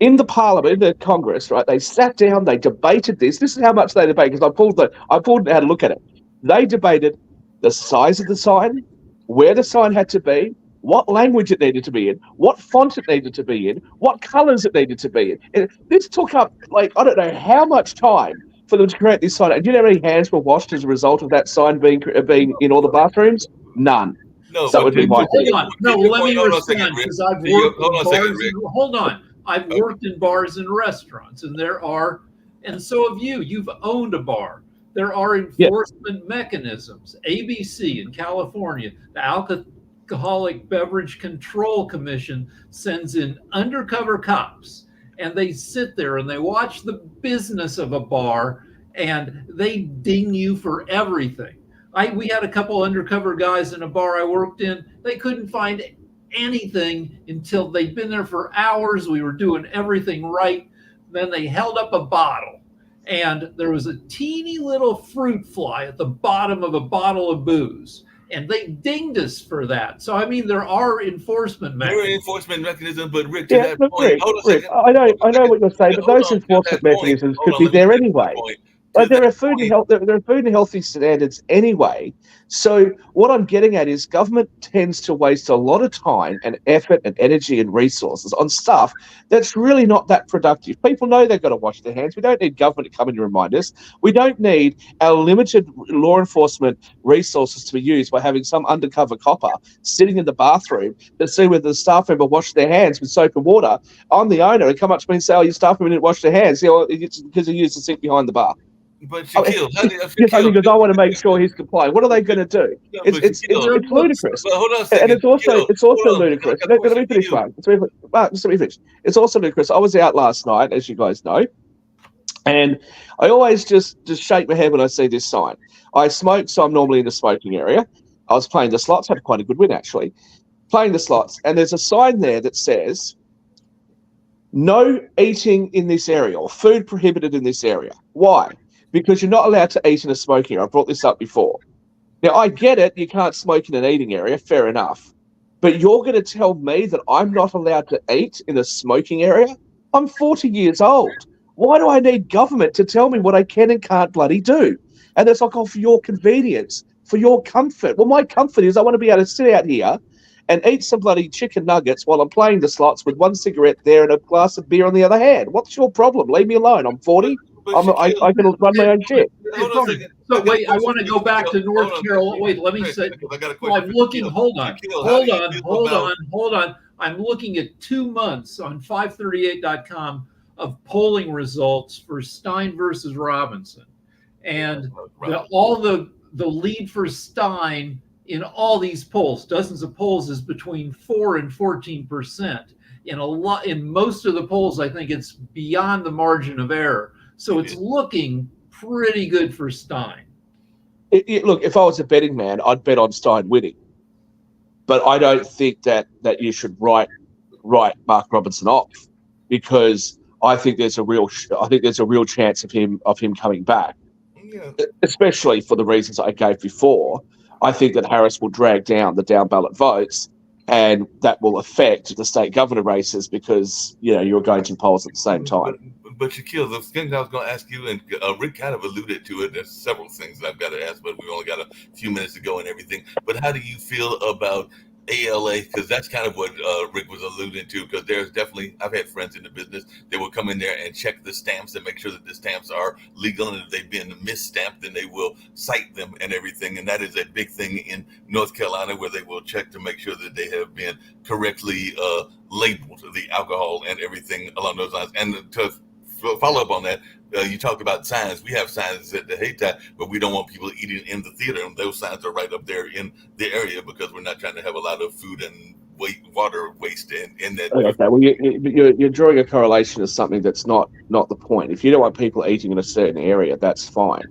in the Parliament, in the Congress, right? They sat down. They debated this. This is how much they debated, because I pulled it out to look at it. They debated the size of the sign, where the sign had to be, what language it needed to be in, what font it needed to be in, what colours it needed to be in. And this took up, I don't know how much time for them to create this sign. And do you know how many hands were washed as a result of that sign being in all the bathrooms? None. No, so that would be my thing. Hold on. No, let me respond, because I've worked in bars. Hold on. I've worked in bars and restaurants, and so have you. You've owned a bar. There are enforcement mechanisms. ABC in California, the Alcoholic Beverage Control Commission sends in undercover cops, and they sit there and they watch the business of a bar, and they ding you for everything. We had a couple undercover guys in a bar I worked in. They couldn't find anything until they'd been there for hours. We were doing everything right. Then they held up a bottle, and there was a teeny little fruit fly at the bottom of a bottle of booze, and they dinged us for that. So I mean, there are enforcement mechanisms. There are enforcement mechanisms, but Rick, to that point, Rick, I know what you're saying, but those enforcement mechanisms could be there anyway. Like there are food and healthy standards anyway. So what I'm getting at is government tends to waste a lot of time and effort and energy and resources on stuff that's really not that productive. People know they've got to wash their hands. We don't need government to come in and remind us. We don't need our limited law enforcement resources to be used by having some undercover copper sitting in the bathroom to see whether the staff member washed their hands with soap and water. I'm the owner and come up to me and say, "Oh, your staff member didn't wash their hands." It's because they used the sink behind the bar. But Shaquille, because I want to make sure he's compliant. What are they going to do? It's ludicrous. But hold on a second. And it's also ludicrous. Let me finish, Mark. Just let me finish. It's also ludicrous. I was out last night, as you guys know, and I always just shake my head when I see this sign. I smoke, so I'm normally in the smoking area. I was playing the slots, had quite a good win actually. Playing the slots, and there's a sign there that says, "No eating in this area," or "Food prohibited in this area." Why? Because you're not allowed to eat in a smoking area. I brought this up before. Now, I get it. You can't smoke in an eating area. Fair enough. But you're going to tell me that I'm not allowed to eat in a smoking area? I'm 40 years old. Why do I need government to tell me what I can and can't bloody do? And it's like, oh, for your convenience, for your comfort. Well, my comfort is I want to be able to sit out here and eat some bloody chicken nuggets while I'm playing the slots with one cigarette there and a glass of beer on the other hand. What's your problem? Leave me alone. I'm 40. I can run my own shit. So wait, I want to go back to North Carolina. Wait, let me say. I'm looking. Hold on. I'm looking at 2 months on 538.com of polling results for Stein versus Robinson, and the lead for Stein in all these polls, dozens of polls, is between 4 and 14%. In most of the polls, I think it's beyond the margin of error. So it's looking pretty good for Stein. Look, if I was a betting man, I'd bet on Stein winning. But I don't think that you should write Mark Robinson off, because I think there's a real chance of him coming back. Yeah. Especially for the reasons I gave before. I think that Harris will drag down the down ballot votes, and that will affect the state governor races because you're going to polls at the same time. But Shaquille, the thing I was going to ask you, and Rick kind of alluded to it. There's several things that I've got to ask, but we've only got a few minutes to go and everything. But how do you feel about ALA, because that's kind of what Rick was alluding to. Because there's definitely, I've had friends in the business that will come in there and check the stamps and make sure that the stamps are legal, and if they've been misstamped, then they will cite them and everything. And that is a big thing in North Carolina, where they will check to make sure that they have been correctly labeled, the alcohol and everything along those lines. And to follow up on that, you talked about signs. We have signs at the Hayti, but we don't want people eating in the theater. And those signs are right up there in the area because we're not trying to have a lot of food and water waste in that. Okay, well, you're drawing a correlation to something that's not the point. If you don't want people eating in a certain area, that's fine.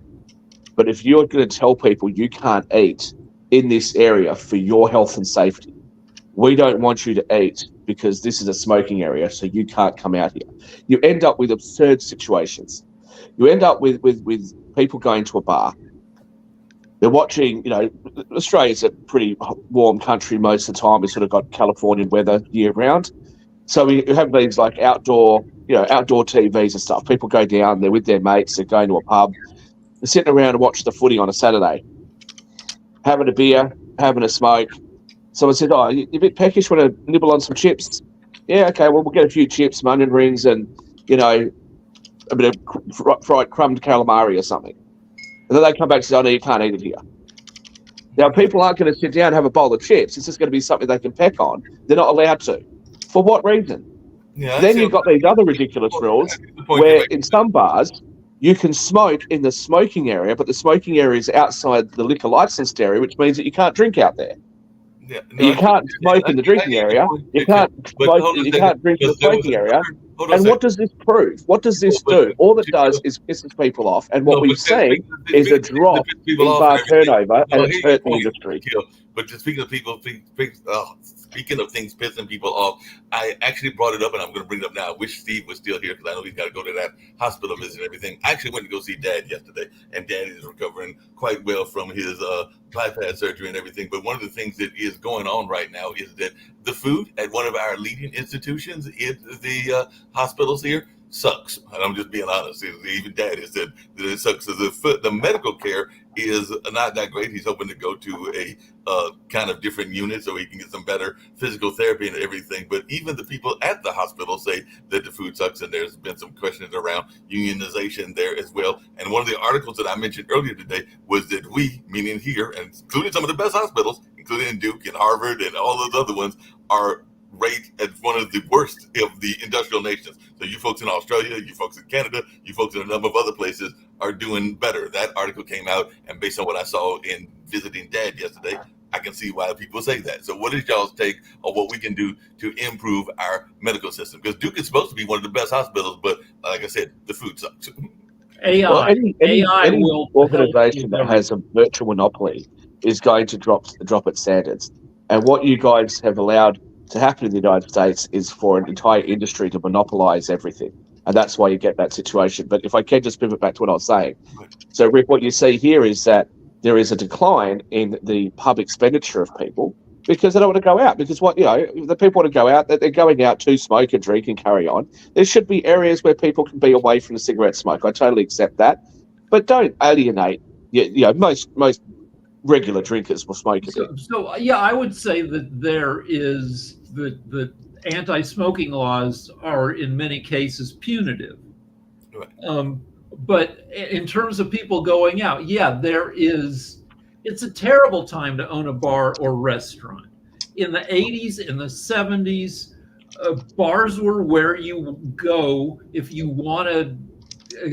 But if you're going to tell people you can't eat in this area for your health and safety, we don't want you to eat because this is a smoking area, so you can't come out here. You end up with absurd situations. You end up with people going to a bar. They're watching, Australia's a pretty warm country most of the time. We sort of got Californian weather year round. So we have these like outdoor TVs and stuff. People go down, they're with their mates, they're going to a pub, they're sitting around and watch the footy on a Saturday, having a beer, having a smoke. Someone said, "Oh, you're a bit peckish, want to nibble on some chips?" Yeah, okay, well, we'll get a few chips, some onion rings, and, a bit of fried crumbed calamari or something. And then they come back and say, "Oh, no, you can't eat it here." Now, people aren't going to sit down and have a bowl of chips. It's just going to be something they can peck on. They're not allowed to. For what reason? Yeah, then you've got these other ridiculous rules where in some bars, you can smoke in the smoking area, but the smoking area is outside the liquor licensed area, which means that you can't drink out there. Yeah, no, you can't smoke in the drinking area. You can't smoke. You can't drink in the smoking area. And what does this prove? What does this do? All it does is pisses people off. And what we've seen is a drop in bar turnover, and it's hurt the industry. But speaking of people, speaking of things pissing people off, I actually brought it up, and I'm going to bring it up now. I wish Steve was still here because I know he's got to go to that hospital visit and everything. I actually went to go see Dad yesterday, and Dad is recovering quite well from his bypass surgery and everything. But one of the things that is going on right now is that the food at one of our leading institutions in the hospitals here sucks. And I'm just being honest. Even Dad has said that it sucks. The medical care is not that great. He's hoping to go to a kind of different unit so he can get some better physical therapy and everything. But even the people at the hospital say that the food sucks, and there's been some questions around unionization there as well. And one of the articles that I mentioned earlier today was that we, meaning here, and including some of the best hospitals, including Duke and Harvard and all those other ones, are rated as one of the worst of the industrial nations. So you folks in Australia, you folks in Canada, you folks in a number of other places are doing better. That article came out, and based on what I saw in visiting Dad yesterday, I can see why people say that. So what is y'all's take on what we can do to improve our medical system? Because Duke is supposed to be one of the best hospitals, but like I said, the food sucks. Any organization that has a virtual monopoly is going to drop its standards. And what you guys have allowed to happen in the United States is for an entire industry to monopolize everything. And that's why you get that situation. But if I can just pivot back to what I was saying. So, Rick, what you see here is that there is a decline in the pub expenditure of people because they don't want to go out. Because the people want to go out, they're going out to smoke and drink and carry on. There should be areas where people can be away from the cigarette smoke. I totally accept that. But don't alienate, most regular drinkers will smoke it. So yeah, I would say that there is the anti-smoking laws are in many cases punitive. Right. But in terms of people going out, it's a terrible time to own a bar or restaurant. In the 80s, in the 70s, bars were where you go if you want to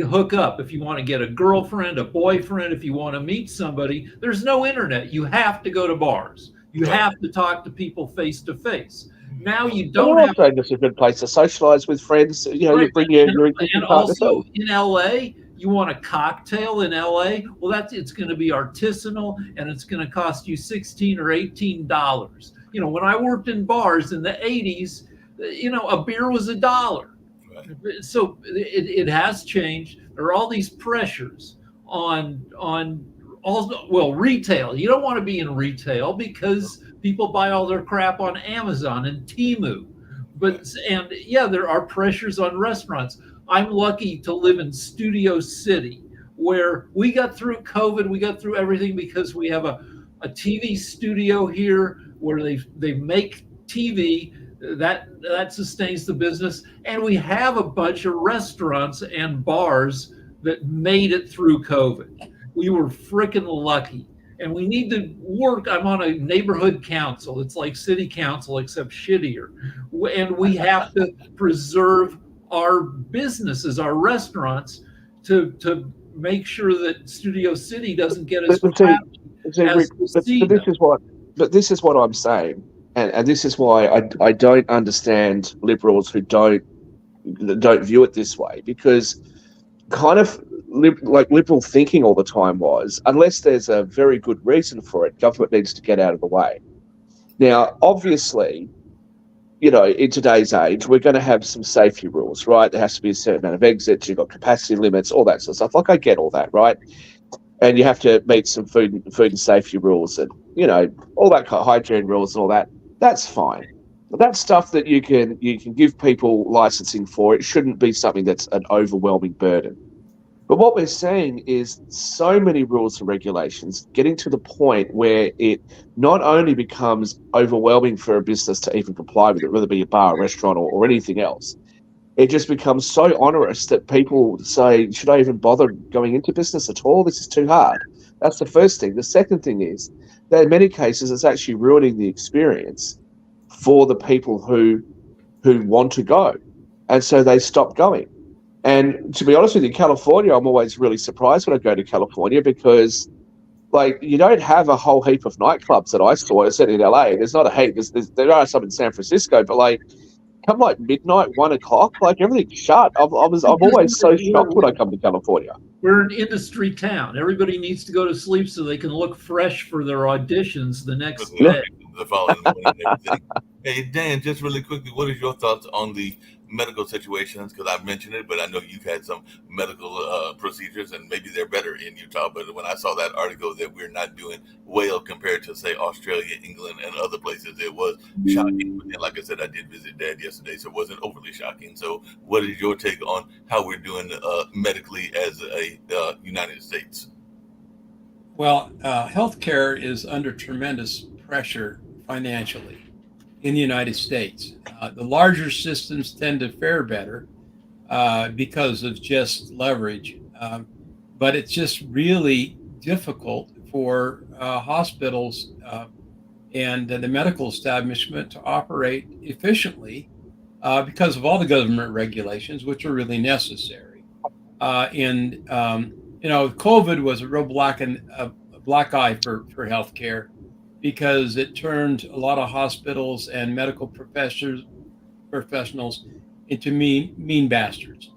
hook up, if you want to get a girlfriend, a boyfriend, if you want to meet somebody. There's no internet. You have to go to bars. You have to talk to people face to face. Now you don't have to. It's a good place to socialize with friends. You bring your and also in LA, you want a cocktail in LA. Well, it's going to be artisanal, and it's going to cost you $16 or $18. When I worked in bars in the 80s, a beer was $1. So it has changed. There are all these pressures on retail. You don't want to be in retail because people buy all their crap on Amazon and Temu. There are pressures on restaurants. I'm lucky to live in Studio City, where we got through COVID. We got through everything because we have a TV studio here. where they make TV that sustains the business, and we have a bunch of restaurants and bars that made it through COVID. We were freaking lucky. And we need to work. I'm on a neighborhood council. It's like city council, except shittier. And we have to preserve our businesses, our restaurants, to make sure that Studio City doesn't get as crappy as But this is what I'm saying, and this is why I don't understand liberals who don't view it this way, because kind of liberal thinking all the time was, unless there's a very good reason for it, government needs to get out of the way. Now, obviously, in today's age, we're going to have some safety rules, right? There has to be a certain amount of exits, you've got capacity limits, all that sort of stuff. Like, I get all that, right? And you have to meet some food and safety rules and, all that kind of hygiene rules and all that. That's fine. But that's stuff that you can give people licensing for. It shouldn't be something that's an overwhelming burden. But what we're seeing is so many rules and regulations getting to the point where it not only becomes overwhelming for a business to even comply with it, whether it be a bar, a restaurant, or anything else. It just becomes so onerous that people say, should I even bother going into business at all? This is too hard. That's the first thing. The second thing is that in many cases, it's actually ruining the experience for the people who want to go. And so they stop going. And to be honest with you, California, I'm always really surprised when I go to California because, you don't have a whole heap of nightclubs that I saw. I said in LA, there's not a heap. There are some in San Francisco, but come midnight, 1 o'clock, everything's shut. I'm always so shocked when I come to California. We're an industry town. Everybody needs to go to sleep so they can look fresh for their auditions the next day. The following morning. Hey, Dan, just really quickly, what is your thoughts on the medical situations? Because I've mentioned it, but I know you've had some medical procedures, and maybe they're better in Utah. But when I saw that article that we're not doing well compared to, say, Australia, England, and other places, it was shocking. But then, like I said, I did visit Dad yesterday, so it wasn't overly shocking. So what is your take on how we're doing medically as a United States? Well, healthcare is under tremendous pressure financially in the United States. The larger systems tend to fare better because of just leverage, but it's just really difficult for hospitals and the medical establishment to operate efficiently because of all the government regulations, which are really necessary. COVID was a real black eye for healthcare, because it turned a lot of hospitals and medical professionals into mean bastards.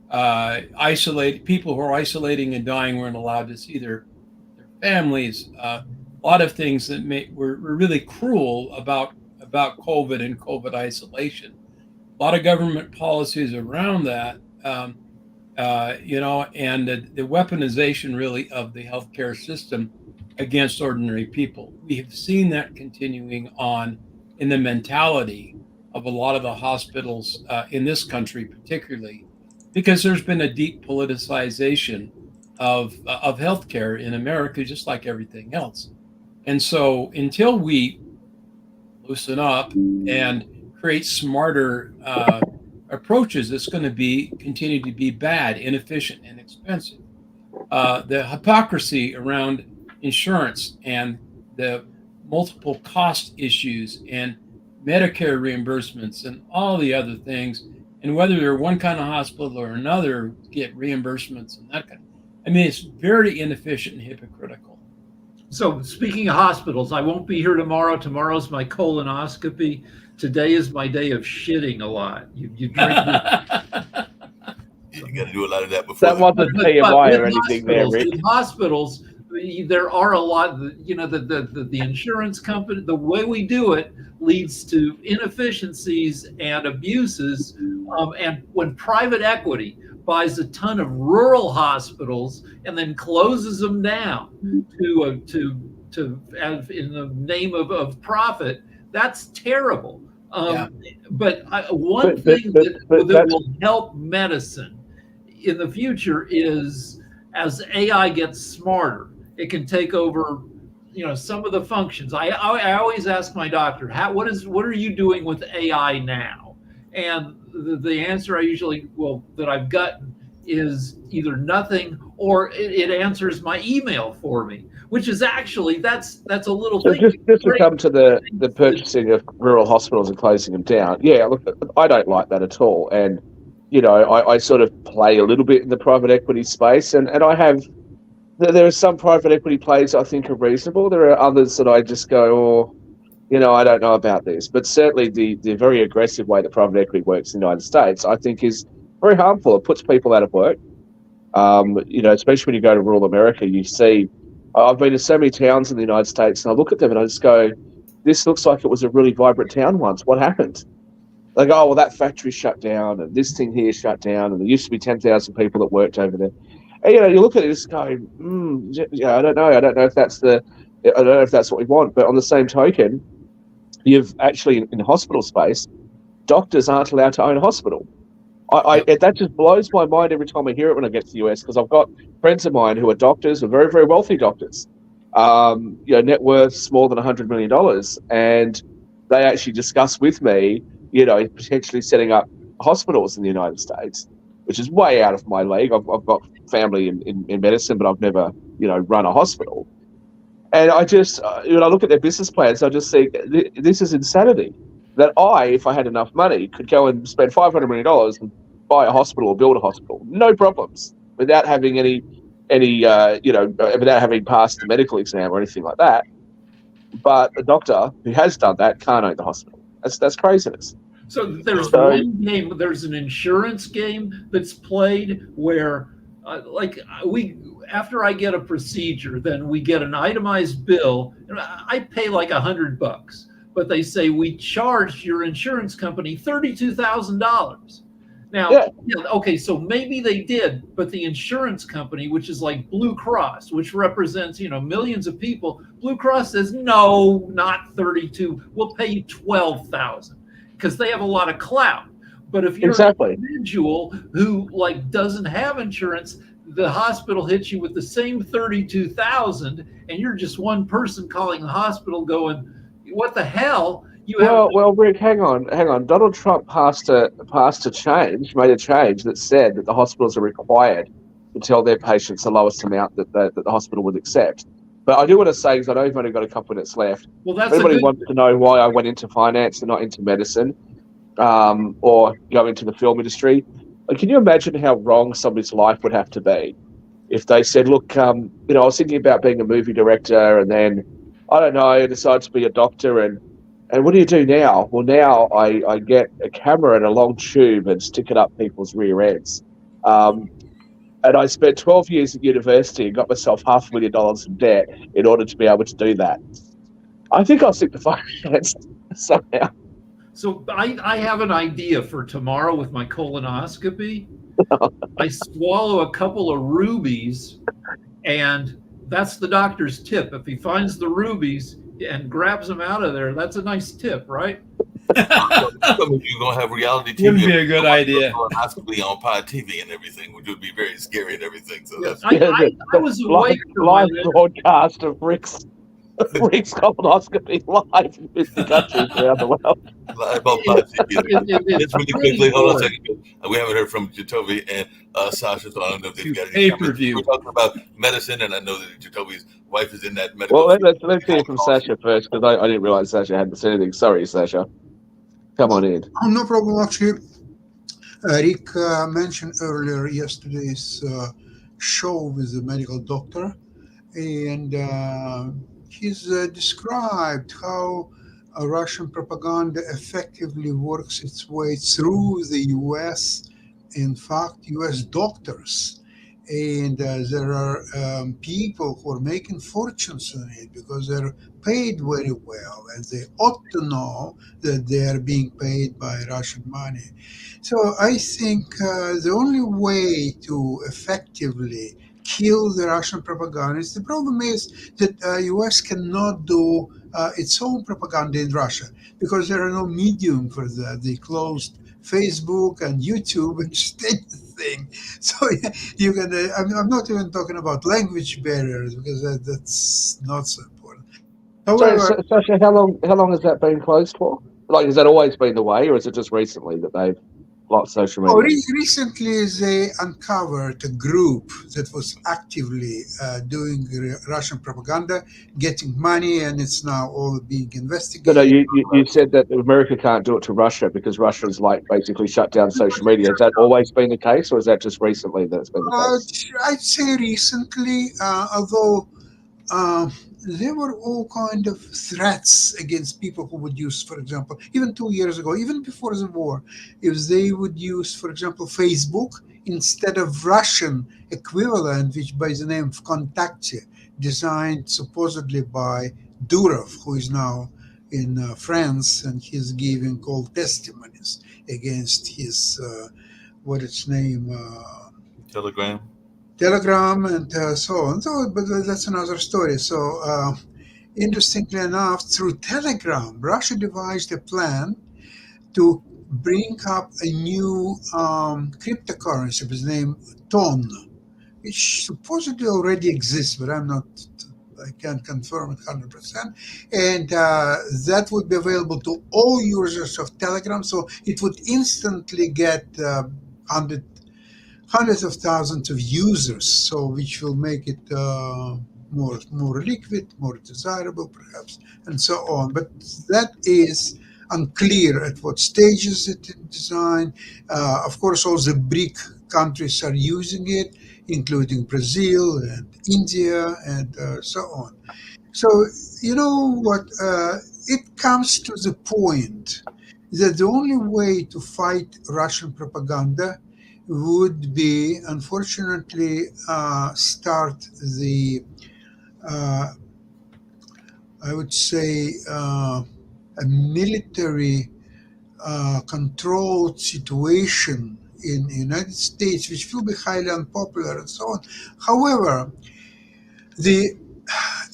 Isolate people who are isolating and dying weren't allowed to see their families. A lot of things that were really cruel about COVID and COVID isolation. A lot of government policies around that, and the weaponization really of the healthcare system against ordinary people. We have seen that continuing on in the mentality of a lot of the hospitals in this country, particularly because there's been a deep politicization of healthcare in America, just like everything else. And so until we loosen up and create smarter approaches, it's going to continue to be bad, inefficient, and expensive. The hypocrisy around insurance and the multiple cost issues and Medicare reimbursements and all the other things, and whether they're one kind of hospital or another get reimbursements and that kind of, it's very inefficient and hypocritical. So speaking of hospitals, I won't be here tomorrow. Tomorrow's my colonoscopy. Today is my day of shitting a lot. You drink You got to do a lot of that before. That wasn't TMI or anything there, Rick. In hospitals, there are a lot, the insurance company, the way we do it leads to inefficiencies and abuses. And when private equity buys a ton of rural hospitals and then closes them down to in the name of profit, that's terrible. But one thing that will help medicine in the future is, as AI gets smarter, it can take over some of the functions. I always ask my doctor, what are you doing with AI now? And the answer that I've gotten is either nothing, or it answers my email for me, which is actually that's a little So thing. just to come to the purchasing of rural hospitals and closing them down. Yeah, look, I don't like that at all. And, I sort of play a little bit in the private equity space, and I have, there are some private equity plays I think are reasonable. There are others that I just go, I don't know about this. But certainly the very aggressive way that private equity works in the United States, I think, is very harmful. It puts people out of work. Especially when you go to rural America, you see, I've been to so many towns in the United States, and I look at them and I just go, this looks like it was a really vibrant town once. What happened? They go, oh, well, that factory shut down, and this thing here shut down, and there used to be 10,000 people that worked over there. And, you look at it and just go, I don't know. I don't know if that's what we want. But on the same token, you've actually, in the hospital space, doctors aren't allowed to own a hospital. That just blows my mind every time I hear it when I get to the US, because I've got friends of mine who are doctors, are very, very wealthy doctors, net worth more than $100 million. And they actually discuss with me, potentially setting up hospitals in the United States, which is way out of my league. I've got family in medicine, but I've never, run a hospital. And I just, when I look at their business plans, I just think this is insanity. That if I had enough money, could go and spend $500 million and buy a hospital or build a hospital, no problems, without having without having passed the medical exam or anything like that. But a doctor who has done that can't own the hospital. That's craziness. So there's one game. There's an insurance game that's played where, after I get a procedure, then we get an itemized bill. I pay like $100. But they say we charge your insurance company $32,000. Now, okay, so maybe they did, but the insurance company, which is like Blue Cross, which represents millions of people, Blue Cross says no, not 32. We'll pay you 12,000 because they have a lot of clout. But if you're an individual who doesn't have insurance, the hospital hits you with the same 32,000, and you're just one person calling the hospital going, what the hell? Well, Rick, hang on. Donald Trump made a change that said that the hospitals are required to tell their patients the lowest amount that the hospital would accept. But I do want to say, because I know you've only got a couple minutes left, well, that's everybody wants to know why I went into finance and not into medicine, or go into the film industry. Can you imagine how wrong somebody's life would have to be if they said, look, I was thinking about being a movie director, and then, I don't know, I decided to be a doctor, and what do you do now? Well, now I get a camera and a long tube and stick it up people's rear ends. And I spent 12 years at university and got myself $500,000 in debt in order to be able to do that. I think I'll stick to finance somehow. So I have an idea for tomorrow with my colonoscopy. I swallow a couple of rubies, and that's the doctor's tip. If he finds the rubies and grabs them out of there, that's a nice tip, right? You're gonna have reality TV. Wouldn't be a good idea. Possibly on Pod TV and everything, which would be very scary and everything. So that's I was awake for live broadcast of Rick's colonoscopy live in 50 countries around the world. Live on Pod TV. Just really quickly, hold on a second. We haven't heard from Jacoby and Sasha, so I don't know if they've got any pay-per-view. We're talking about medicine, and I know that Jacoby's wife is in that medical. Well, let's hear from Sasha first, because I didn't realize Sasha hadn't said anything. Sorry, Sasha. Come on in. Oh, no problem, actually. Rick mentioned earlier yesterday's show with the medical doctor, and he's described how Russian propaganda effectively works its way through the U.S. In fact, U.S. doctors. And there are people who are making fortunes on it because they're paid very well, and they ought to know that they are being paid by Russian money. So I think the only way to effectively kill the Russian propaganda, the problem is that U.S. cannot do its own propaganda in Russia because there are no medium for that. They closed Facebook and YouTube and just anything. So you can. I'm not even talking about language barriers because that's not so important. important. So, However, Sasha, how long has that been closed for? Like, has that always been the way, or is it just recently that they've blocked social media? recently they uncovered a group that was actively doing Russian propaganda, getting money, and it's now all being No, investigated. you said that America can't do it to Russia because Russia's like basically shut down social media. Has that always been the case, or is that just recently that it's been the case? I'd say recently, although there were all kind of threats against people who would use, for example, even 2 years ago, even before the war, if they would use, for example, Facebook instead of Russian equivalent, which by the name of Kontakte, designed supposedly by Durov, who is now in France, and he's giving all testimonies against his what its name. Telegram and so on. So, but that's another story. So, interestingly enough, through Telegram, Russia devised a plan to bring up a new cryptocurrency with the name TON, which supposedly already exists, but I can't confirm it 100%. And that would be available to all users of Telegram. So it would instantly get hundreds of thousands of users, so which will make it more liquid, more desirable, perhaps, and so on. But that is unclear at what stages it is designed. Of course, all the BRIC countries are using it, including Brazil and India and so on. So, you know what? It comes to the point that the only way to fight Russian propaganda would be, unfortunately, start the, I would say, a military controlled situation in the United States, which will be highly unpopular and so on. However, the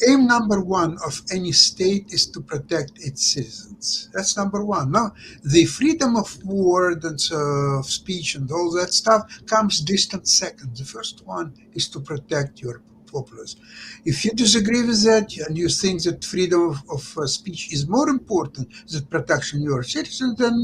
aim number one of any state is to protect its citizens. That's number one. Now, the freedom of word and of speech and all that stuff comes distant second. The first one is to protect your populace. If you disagree with that and you think that freedom of speech is more important than protection of your citizens, then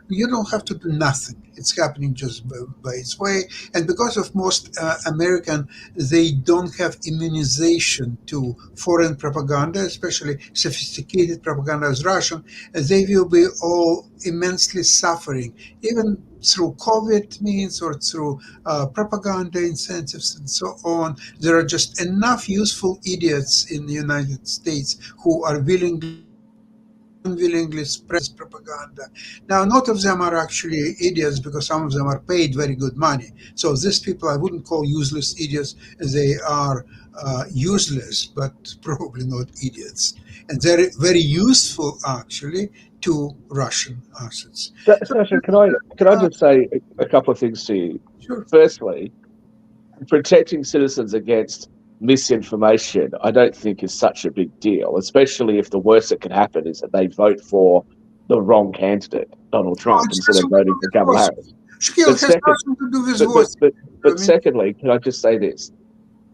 you don't have to do nothing. It's happening just by its way. And because of most American, they don't have immunization to foreign propaganda, especially sophisticated propaganda as Russian, they will be all immensely suffering, even through COVID means or through propaganda incentives and so on. There are just enough useful idiots in the United States who are unwillingly spread propaganda. Now, not of them are actually idiots because some of them are paid very good money. So these people I wouldn't call useless idiots. They are useless, but probably not idiots. And they're very useful, actually, to Russian assets. Sasha, can I just say a couple of things to you? Sure. Firstly, protecting citizens against misinformation, I don't think is such a big deal, especially if the worst that can happen is that they vote for the wrong candidate, Donald Trump, instead of voting for Kamala Harris. Shaquille, has nothing to do with voice. But secondly, can I just say this?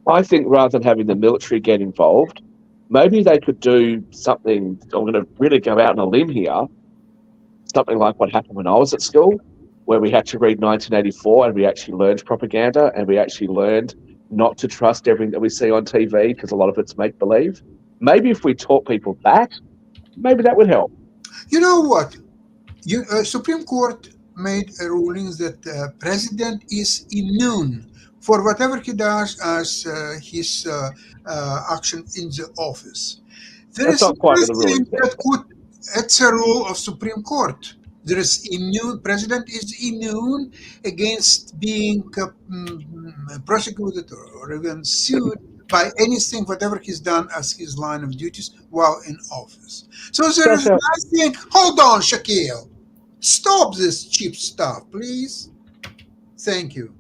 I think rather than having the military get involved, maybe they could do something. I'm going to really go out on a limb here. Something like what happened when I was at school, where we had to read 1984 and we actually learned propaganda and we actually learned not to trust everything that we see on TV because a lot of it's make-believe. Maybe if we taught people that, maybe that would help. You know what? Supreme Court made a ruling that president is immune for whatever he does as his action in the office. That's not quite what the ruling says. It's a rule of Supreme Court. There is president is immune against being prosecuted or even sued by anything, whatever he's done as his line of duties while in office. So there is nothing. Hold on, Shaquille. Stop this cheap stuff, please. Thank you.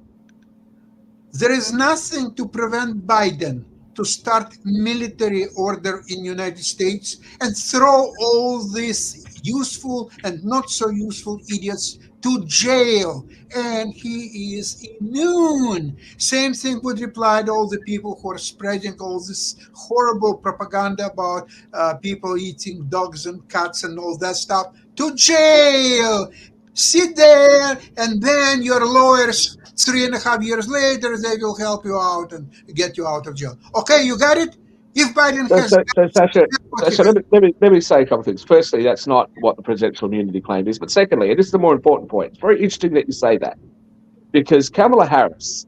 There is nothing to prevent Biden to start military order in United States and throw all these useful and not so useful idiots to jail, and he is immune. Same thing would reply to all the people who are spreading all this horrible propaganda about people eating dogs and cats and all that stuff. To jail. Sit there, and then your lawyers 3.5 years later, they will help you out and get you out of jail. Okay, you got it? If Biden has... Sasha, let me say a couple of things. Firstly, that's not what the presidential immunity claim is. But secondly, and this is the more important point, it's very interesting that you say that, because Kamala Harris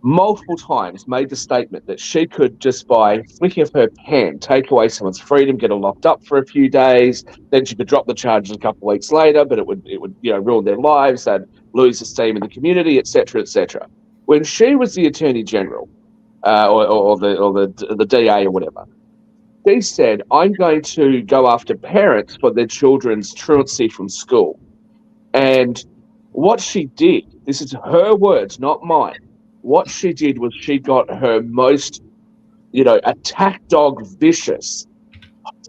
multiple times made the statement that she could, just by flicking of her pen, take away someone's freedom, get her locked up for a few days, then she could drop the charges a couple of weeks later, but it would ruin their lives, they'd lose esteem in the community, etc., etc. When she was the Attorney General, or the DA or whatever, she said, I'm going to go after parents for their children's truancy from school. And what she did, this is her words, not mine, what she did was she got her most, attack dog vicious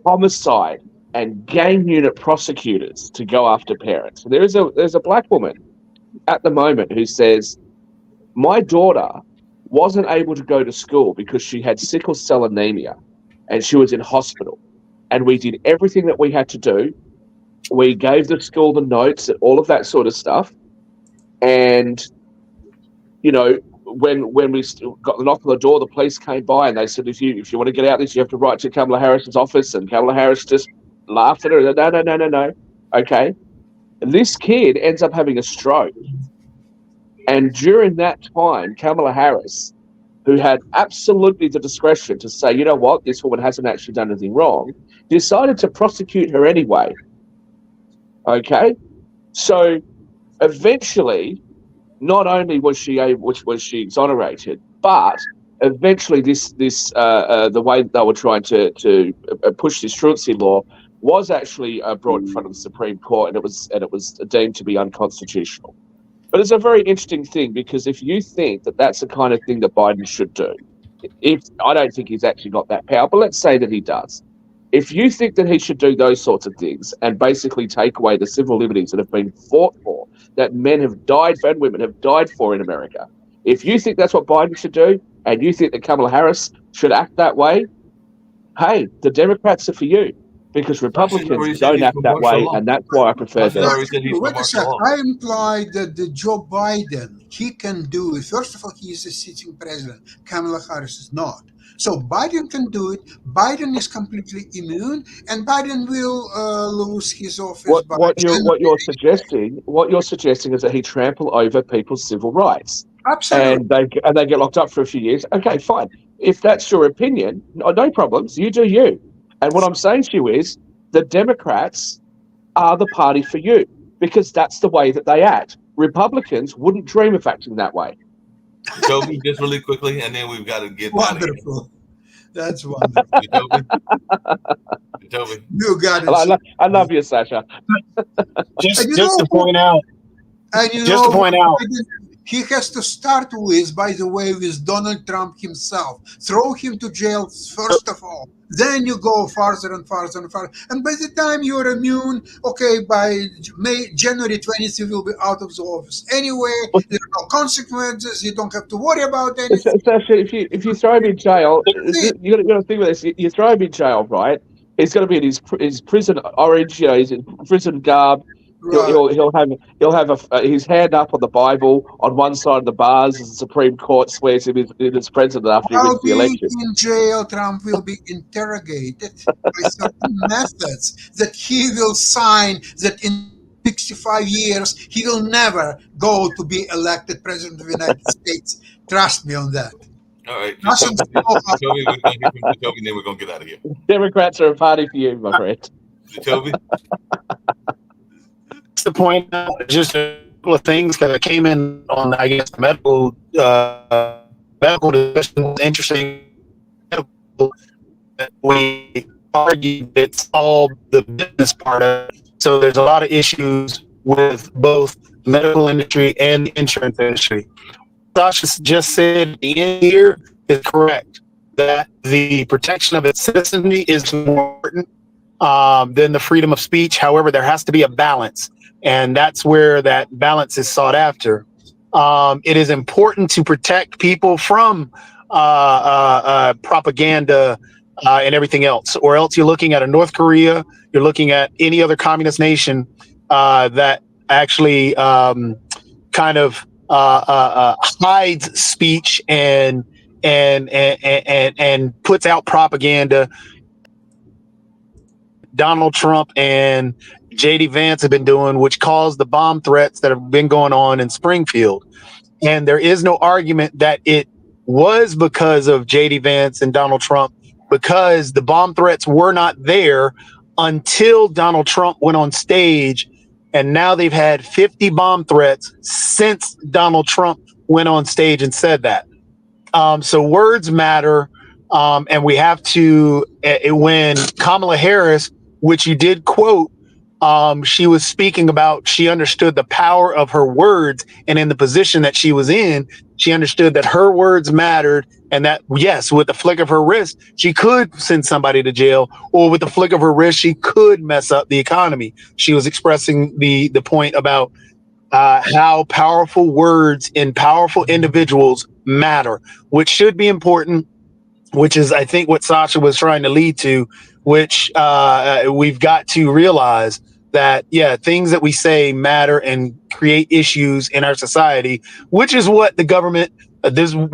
homicide and gang unit prosecutors to go after parents. And there's a black woman at the moment who says, my daughter wasn't able to go to school because she had sickle cell anemia and she was in hospital. And we did everything that we had to do. We gave the school the notes and all of that sort of stuff. And, when we got the knock on the door, the police came by and they said, if you want to get out of this, you have to write to Kamala Harris's office. And Kamala Harris just laughed at her and said, no. Okay. And this kid ends up having a stroke. And during that time, Kamala Harris, who had absolutely the discretion to say, you know what, this woman hasn't actually done anything wrong, decided to prosecute her anyway. Okay? So eventually, not only was she exonerated, but eventually the way they were trying to push this truancy law was actually brought in front of the Supreme Court, and it was deemed to be unconstitutional. But it's a very interesting thing, because if you think that that's the kind of thing that Biden should do, I don't think he's actually got that power, but let's say that he does. If you think that he should do those sorts of things and basically take away the civil liberties that have been fought for, that men have died for and women have died for in America, if you think that's what Biden should do, and you think that Kamala Harris should act that way, hey, the Democrats are for you. Because Republicans don't act that way, and that's why I prefer them. Wait a second. I implied that Joe Biden, he can do it. First of all, he is a sitting president. Kamala Harris is not. So Biden can do it. Biden is completely immune, and Biden will lose his office. What you're suggesting is that he trample over people's civil rights. Absolutely. And they get locked up for a few years. Okay, fine. If that's your opinion, no problems. You do you. And what I'm saying to you is the Democrats are the party for you, because that's the way that they act. Republicans wouldn't dream of acting that way. Toby, just really quickly, and then we've got to get wonderful. That's wonderful. Toby. You got it. I love you, Sasha. just to point out. To point out. He has to start with, by the way, with Donald Trump himself. Throw him to jail first of all. Then you go farther and farther and farther. And by the time you're immune, okay, by January 20th, you will be out of the office. Anyway, there are no consequences. You don't have to worry about anything. Sasha, if you throw him in jail, you got to think about this. You throw him in jail, right? He's going to be in his prison orange, his prison garb. Right. He'll have his hand up on the Bible on one side of the bars as the Supreme Court swears him as president after he wins the election. In jail, Trump will be interrogated by certain methods that he will sign that in 65 years he will never go to be elected president of the United States. Trust me on that. All right. Toby, then we're going to get out of here. Democrats are a party for you, my friend. Toby? To point out just a couple of things, because I came in on, I guess, medical discussion was interesting. We argue it's all the business part of it. So there's a lot of issues with both the medical industry and the insurance industry. Sasha just said at the end here is correct, that the protection of its citizenry is more important than the freedom of speech. However, there has to be a balance. And that's where that balance is sought after. It is important to protect people from propaganda and everything else, or else you're looking at a North Korea, you're looking at any other communist nation that actually kind of hides speech and puts out propaganda. Donald Trump and JD Vance have been doing, which caused the bomb threats that have been going on in Springfield. And there is no argument that it was because of JD Vance and Donald Trump, because the bomb threats were not there until Donald Trump went on stage. And now they've had 50 bomb threats since Donald Trump went on stage and said that. So words matter. And we have to, when Kamala Harris, which you did quote, she was speaking about, she understood the power of her words, and in the position that she was in, she understood that her words mattered, and that, yes, with the flick of her wrist, she could send somebody to jail, or with the flick of her wrist, she could mess up the economy. She was expressing the point about how powerful words in powerful individuals matter, which should be important, which is, I think, what Sasha was trying to lead to, which we've got to realize that, yeah, things that we say matter and create issues in our society, which is what the government,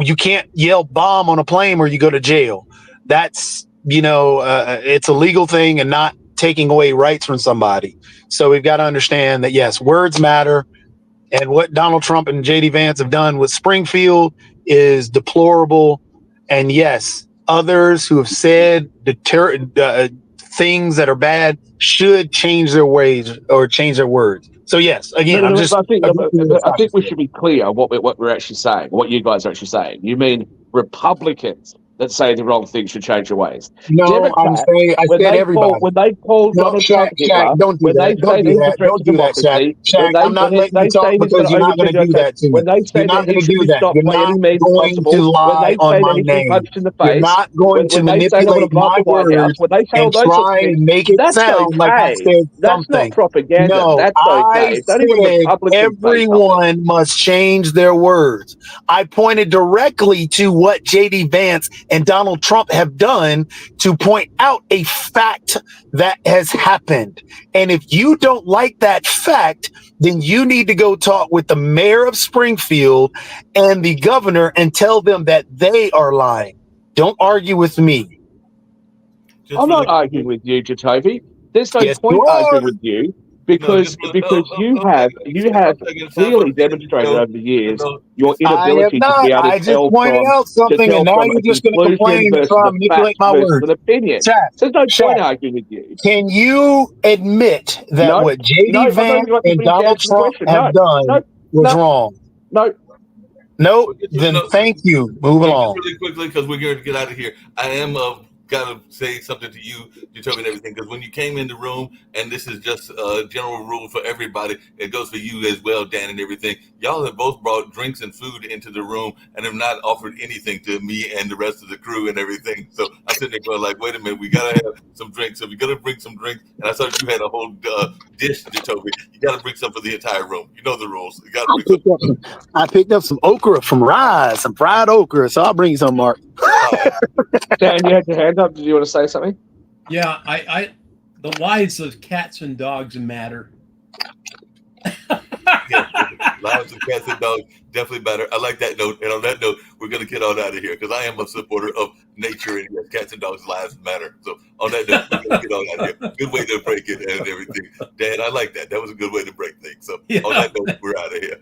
you can't yell bomb on a plane or you go to jail. That's, it's a legal thing and not taking away rights from somebody. So we've got to understand that, yes, words matter. And what Donald Trump and JD Vance have done with Springfield is deplorable. And yes, others who have said things that are bad should change their ways or change their words. So yes, again, I think we should be clear what we're actually saying, what you guys are actually saying. You mean Republicans that say the wrong thing should change your ways? No, I'm saying I said everybody. When they call Donald Trump Hitler, don't do that. Don't do that, Shaq. I'm not letting you talk because you're not going to do that to me. When they say that he should be stopped by any means possible, when they say that he should be punched in the face, you're not going to manipulate my words and try and make it sound like I said something. That's not propaganda. No, that's I said everyone must change their words. I pointed directly to what JD Vance and Donald Trump have done to point out a fact that has happened. And if you don't like that fact, then you need to go talk with the mayor of Springfield and the governor and tell them that they are lying. Don't argue with me. I'm not arguing with you, Jacoby. There's no point arguing with you. Because you have clearly demonstrated over the years your inability to be able to I just pointed out something, and now you're just going to complain and try to manipulate my words. An opinion. There's no point arguing with you. Can you admit that what JD Vance and Donald Trump have done was wrong? No. Then thank you. Move along. Really quickly, because we're going to get out of here. I am got to say something to you, Jacoby, and everything, because when you came in the room, and this is just a general rule for everybody, it goes for you as well, Dan, and everything. Y'all have both brought drinks and food into the room and have not offered anything to me and the rest of the crew and everything. So I'm sitting there going like, wait a minute, we got to have some drinks. So we got to bring some drinks. And I saw you had a whole dish, Jacoby. You got to bring some for the entire room. You know the rules. You got to bring some. I picked up some okra from Rise, some fried okra. So I'll bring you some, Mark. Dan, you had your hand up. Did you want to say something? Yeah, I the lives of cats and dogs matter. Yes, lives of cats and dogs definitely matter. I like that note. And on that note, we're going to get on out of here because I am a supporter of nature, and yes, cats and dogs' lives matter. So on that note, we're going to get on out of here. Good way to break it and everything. Dan, I like that. That was a good way to break things. So on that note, we're out of here.